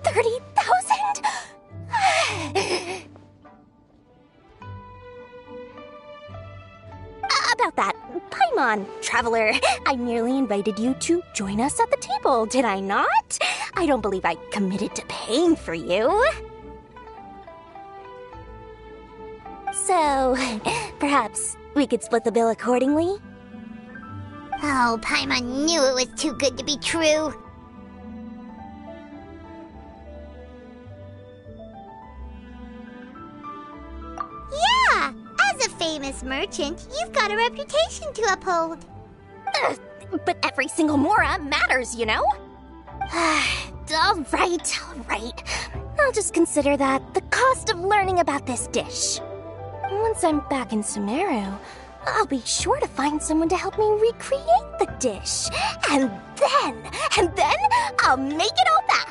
30,000? About that, Paimon, traveler, I merely invited you to join us at the table, did I not? I don't believe I committed to paying for you. So, perhaps we could split the bill accordingly? Oh, Paimon knew it was too good to be true. Yeah! As a famous merchant, you've got a reputation to uphold. But every single mora matters, you know? All right. I'll just consider that the cost of learning about this dish. Once I'm back in Sumeru, I'll be sure to find someone to help me recreate the dish. And then I'll make it all back.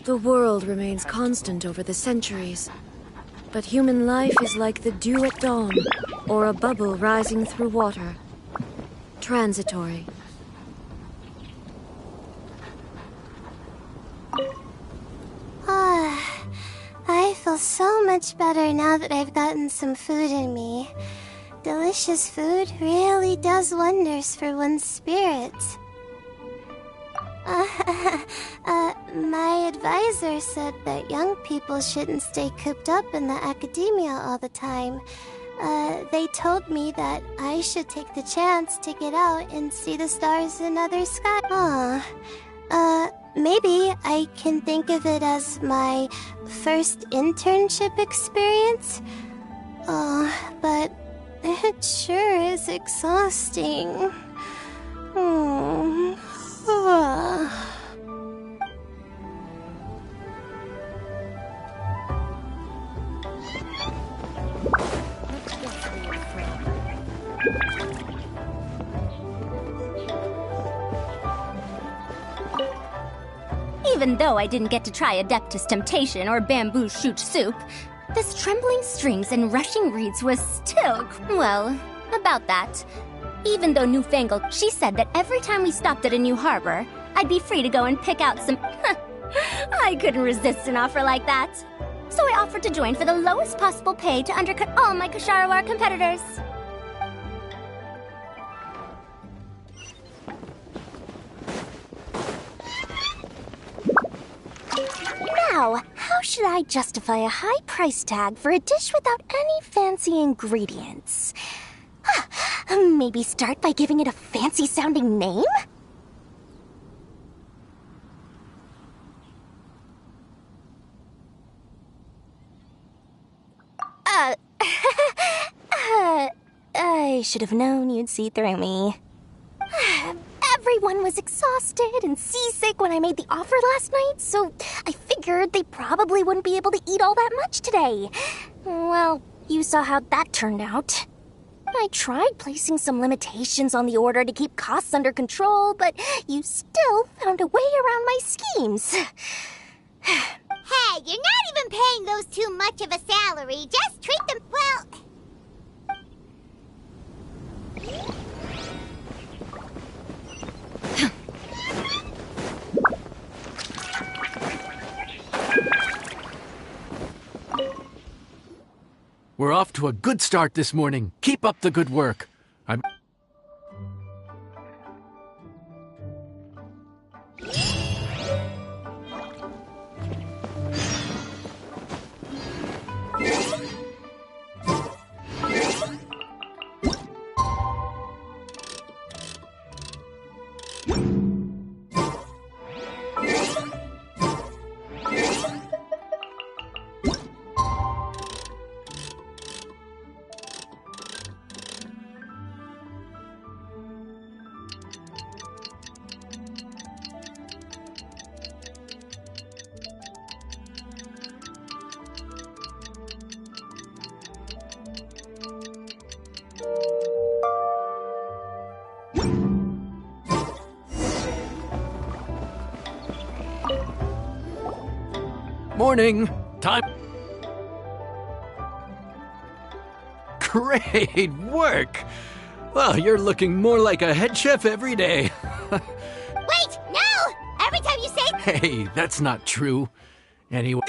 The world remains constant over the centuries, but human life is like the dew at dawn, or a bubble rising through water. Transitory. I feel so much better now that I've gotten some food in me. Delicious food really does wonders for one's spirit. My advisor said that young people shouldn't stay cooped up in the academia all the time. They told me that I should take the chance to get out and see the stars in other skies. Maybe I can think of it as my first internship experience. But it sure is exhausting. Even though I didn't get to try Adeptus Temptation or Bamboo Shoot Soup, this Trembling Strings and Rushing Reeds was still, well, about that. Even though newfangled, she said that every time we stopped at a new harbor, I'd be free to go and pick out some... I couldn't resist an offer like that. So I offered to join for the lowest possible pay to undercut all my Ksharawar competitors. Now, how should I justify a high price tag for a dish without any fancy ingredients? Maybe start by giving it a fancy-sounding name? I should have known you'd see through me. Everyone was exhausted and seasick when I made the offer last night, so I figured they probably wouldn't be able to eat all that much today. Well, you saw how that turned out. I tried placing some limitations on the order to keep costs under control, but you still found a way around my schemes. Hey, you're not even paying those two much of a salary. Just treat them well. We're off to a good start this morning. Keep up the good work. Morning. Time. Great work. Well, you're looking more like a head chef every day. Wait, no! Every time you say... Hey, that's not true. Anyway...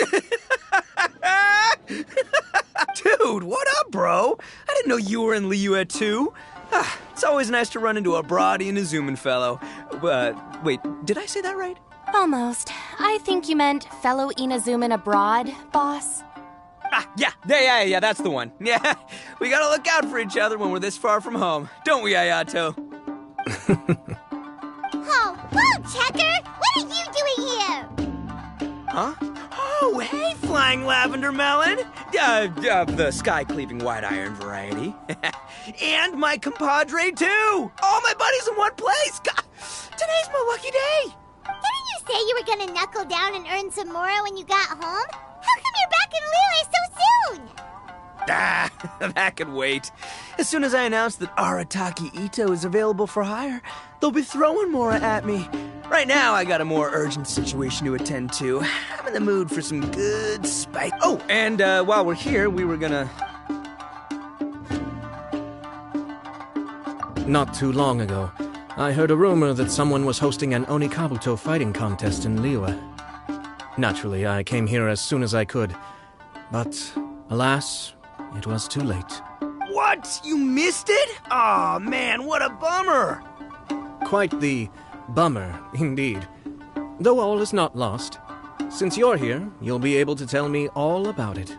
Dude, what up, bro? I didn't know you were in Liyue too. It's always nice to run into a Brody and a Zoomin fellow. Wait, did I say that right? Almost. I think you meant fellow Inazuman abroad, boss. Yeah, that's the one. Yeah, we gotta look out for each other when we're this far from home. Don't we, Ayato? Oh, Checker! What are you doing here? Huh? Oh, hey, Flying Lavender Melon! The sky-cleaving white iron variety. And my compadre, too! All my buddies in one place! God, today's my lucky day! Didn't you say you were gonna knuckle down and earn some more when you got home? How come you're back in Liyue so soon? That could wait. As soon as I announce that Arataki Ito is available for hire, they'll be throwing Mora at me. Right now, I got a more urgent situation to attend to. I'm in the mood for some good spice. Oh, and while we're here, we were gonna... Not too long ago, I heard a rumor that someone was hosting an Onikabuto fighting contest in Liyue. Naturally, I came here as soon as I could, but alas, it was too late. What? You missed it? Aw, man, what a bummer! Quite the bummer, indeed. Though all is not lost. Since you're here, you'll be able to tell me all about it.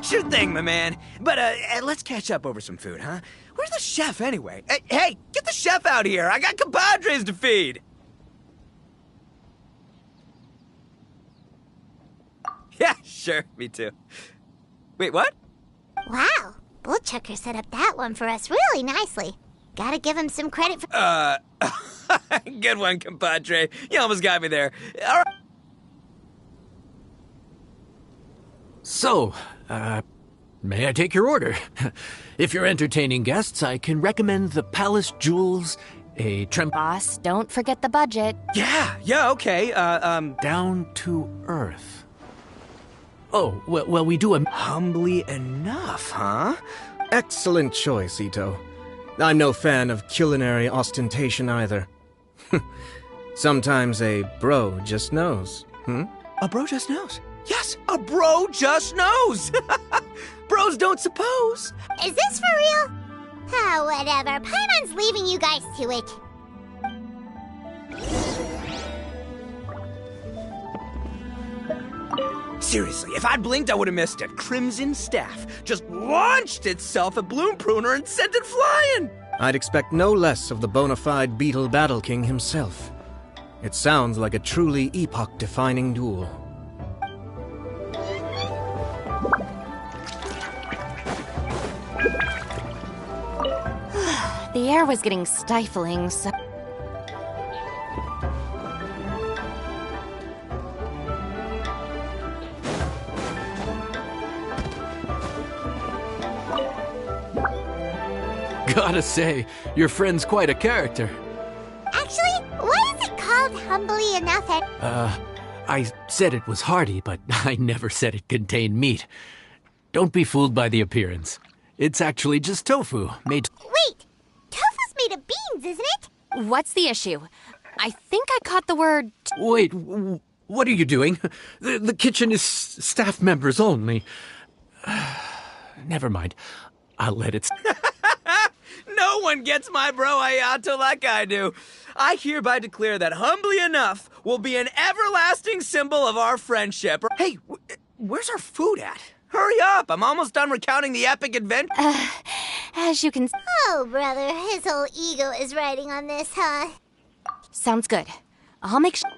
Sure thing, my man. But let's catch up over some food, huh? Where's the chef, anyway? Hey, get the chef out here! I got compadres to feed! Yeah, sure, me too. Wait, what? Wow, Bullchucker set up that one for us really nicely. Gotta give him some credit for... Good one, compadre. You almost got me there. All right. So, may I take your order? If you're entertaining guests, I can recommend the Palace Jewels, a Boss, don't forget the budget. Yeah, okay, down to earth. Oh, well, we do a... Humbly enough, huh? Excellent choice, Ito. I'm no fan of culinary ostentation either. Sometimes a bro just knows, A bro just knows. Yes, a bro just knows. Bros don't suppose. Is this for real? Ah, whatever. Paimon's leaving you guys to it. Seriously, if I'd blinked, I would have missed it. Crimson Staff just launched itself at Bloom Pruner and sent it flying. I'd expect no less of the bona fide Beetle Battle King himself. It sounds like a truly epoch-defining duel. The air was getting stifling, so... Gotta say, your friend's quite a character. Actually, why is it called Humbly Enough and... I said it was hearty, but I never said it contained meat. Don't be fooled by the appearance. It's actually just tofu, made... Wait! Tofu's made of beans, isn't it? What's the issue? I think I caught the word... Wait, what are you doing? The kitchen is staff members only. Never mind. I'll let it... No one gets my bro Ayato like I do. I hereby declare that Humbly Enough will be an everlasting symbol of our friendship. Hey, where's our food at? Hurry up, I'm almost done recounting the epic adventure. As you can... Oh, brother, his whole ego is riding on this, huh? Sounds good. I'll make sure...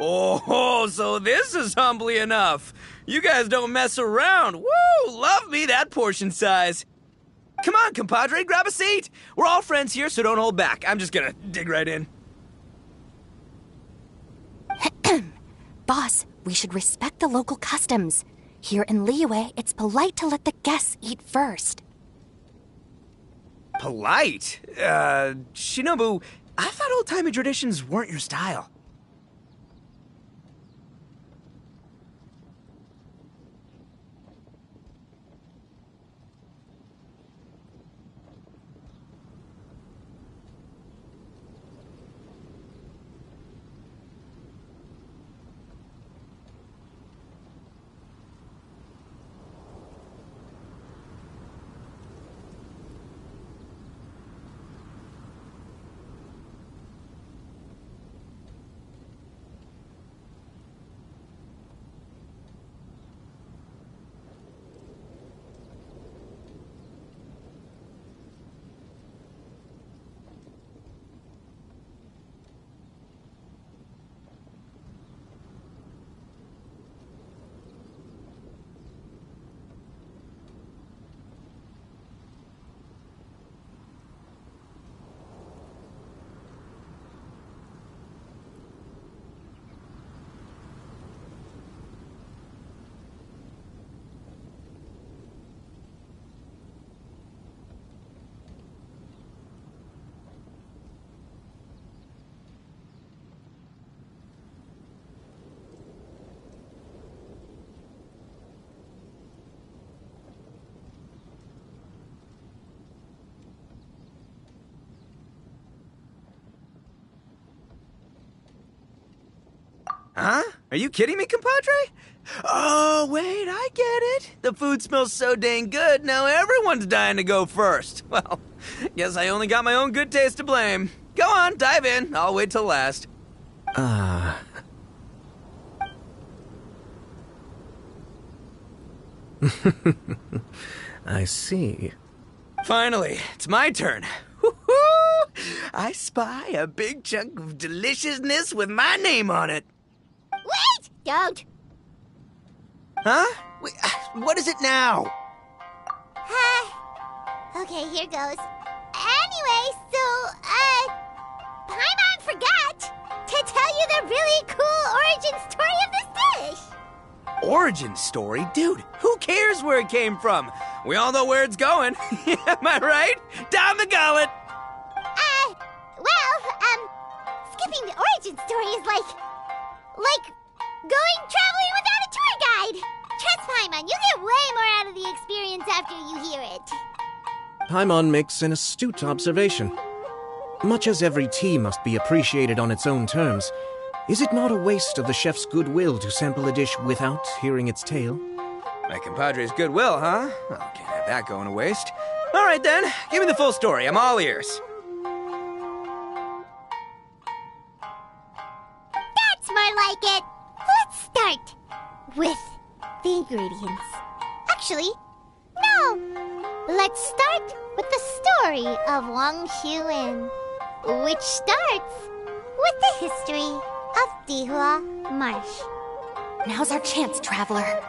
Oh, so this is Humbly Enough. You guys don't mess around. Woo! Love me that portion size. Come on, compadre, grab a seat. We're all friends here, so don't hold back. I'm just gonna dig right in. Boss, we should respect the local customs. Here in Liyue, it's polite to let the guests eat first. Polite? Shinobu, I thought old-timey traditions weren't your style. Huh? Are you kidding me, compadre? Oh, wait, I get it. The food smells so dang good, now everyone's dying to go first. Well, guess I only got my own good taste to blame. Go on, dive in. I'll wait till last. I see. Finally, it's my turn. Woo-hoo! I spy a big chunk of deliciousness with my name on it. Wait! Don't. Huh? Wait, what is it now? Okay, here goes. Anyway, so, Paimon forgot to tell you the really cool origin story of this dish. Origin story? Dude, who cares where it came from? We all know where it's going. Am I right? Down the gullet! Skipping the origin story is like going traveling without a tour guide. Trust Paimon, you get way more out of the experience after you hear it. Paimon makes an astute observation. Much as every tea must be appreciated on its own terms, is it not a waste of the chef's goodwill to sample a dish without hearing its tale? My compadre's goodwill, huh? Well, can't have that going to waste. All right then, give me the full story. I'm all ears. That's more like it. Let's start with the ingredients. Actually, no. Let's start with the story of Wang Xuan, which starts with the history of Dihua Marsh. Now's our chance, traveler.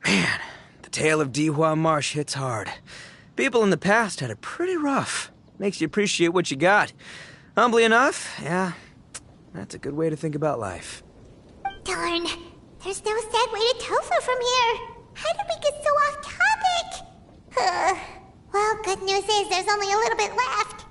Man, the tale of Dihua Marsh hits hard. People in the past had it pretty rough. Makes you appreciate what you got. Humbly enough, yeah, that's a good way to think about life. Darn, there's no sad way to tofu from here. How did we get so off topic? Well, good news is there's only a little bit left.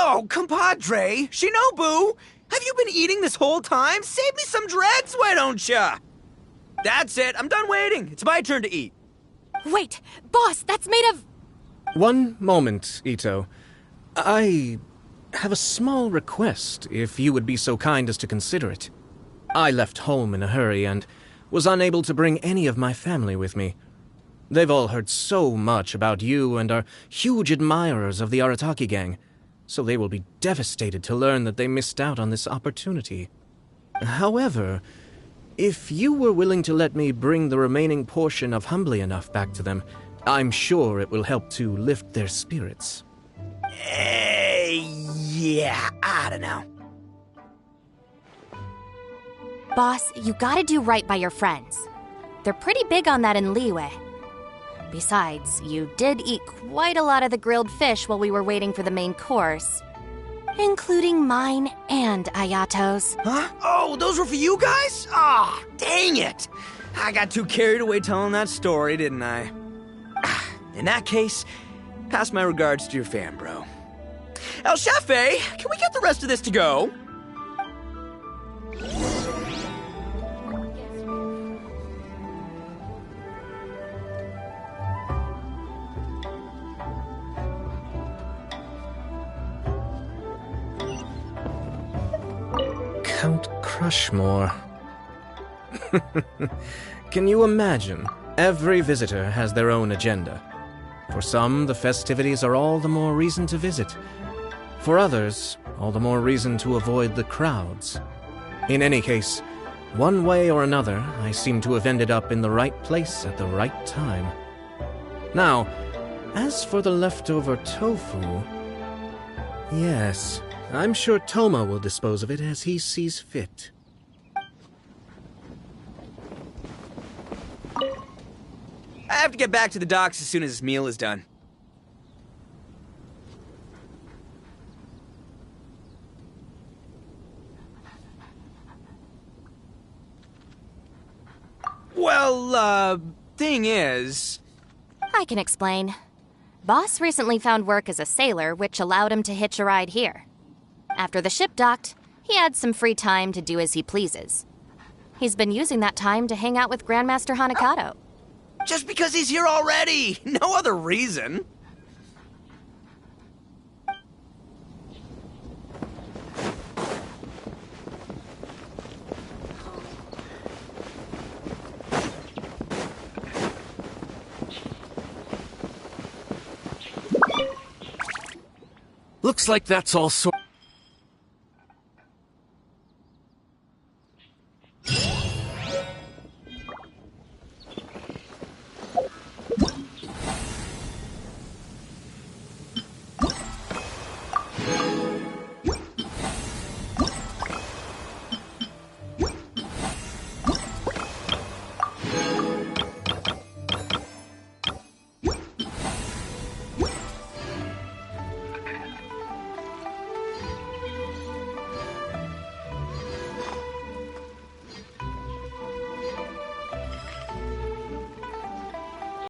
Oh, compadre, Shinobu, have you been eating this whole time? Save me some dregs, why don't ya? That's it, I'm done waiting. It's my turn to eat. Wait, boss, that's made of... One moment, Ito. I have a small request, if you would be so kind as to consider it. I left home in a hurry and was unable to bring any of my family with me. They've all heard so much about you and are huge admirers of the Arataki gang, so they will be devastated to learn that they missed out on this opportunity. However, if you were willing to let me bring the remaining portion of Humbly Enough back to them, I'm sure it will help to lift their spirits. Yeah, I don't know. Boss, you gotta do right by your friends. They're pretty big on that in Liyue. Besides, you did eat quite a lot of the grilled fish while we were waiting for the main course. Including mine and Ayato's. Huh? Oh, those were for you guys? Ah, dang it! I got too carried away telling that story, didn't I? In that case, pass my regards to your fam, bro. El Chefe, can we get the rest of this to go? Count Crushmore. Can you imagine? Every visitor has their own agenda. For some, the festivities are all the more reason to visit. For others, all the more reason to avoid the crowds. In any case, one way or another, I seem to have ended up in the right place at the right time. Now, as for the leftover tofu... Yes, I'm sure Toma will dispose of it as he sees fit. I have to get back to the docks as soon as this meal is done. Well, thing is... I can explain. Boss recently found work as a sailor, which allowed him to hitch a ride here. After the ship docked, he had some free time to do as he pleases. He's been using that time to hang out with Grandmaster Hanakato. Just because he's here already! No other reason! Looks like that's all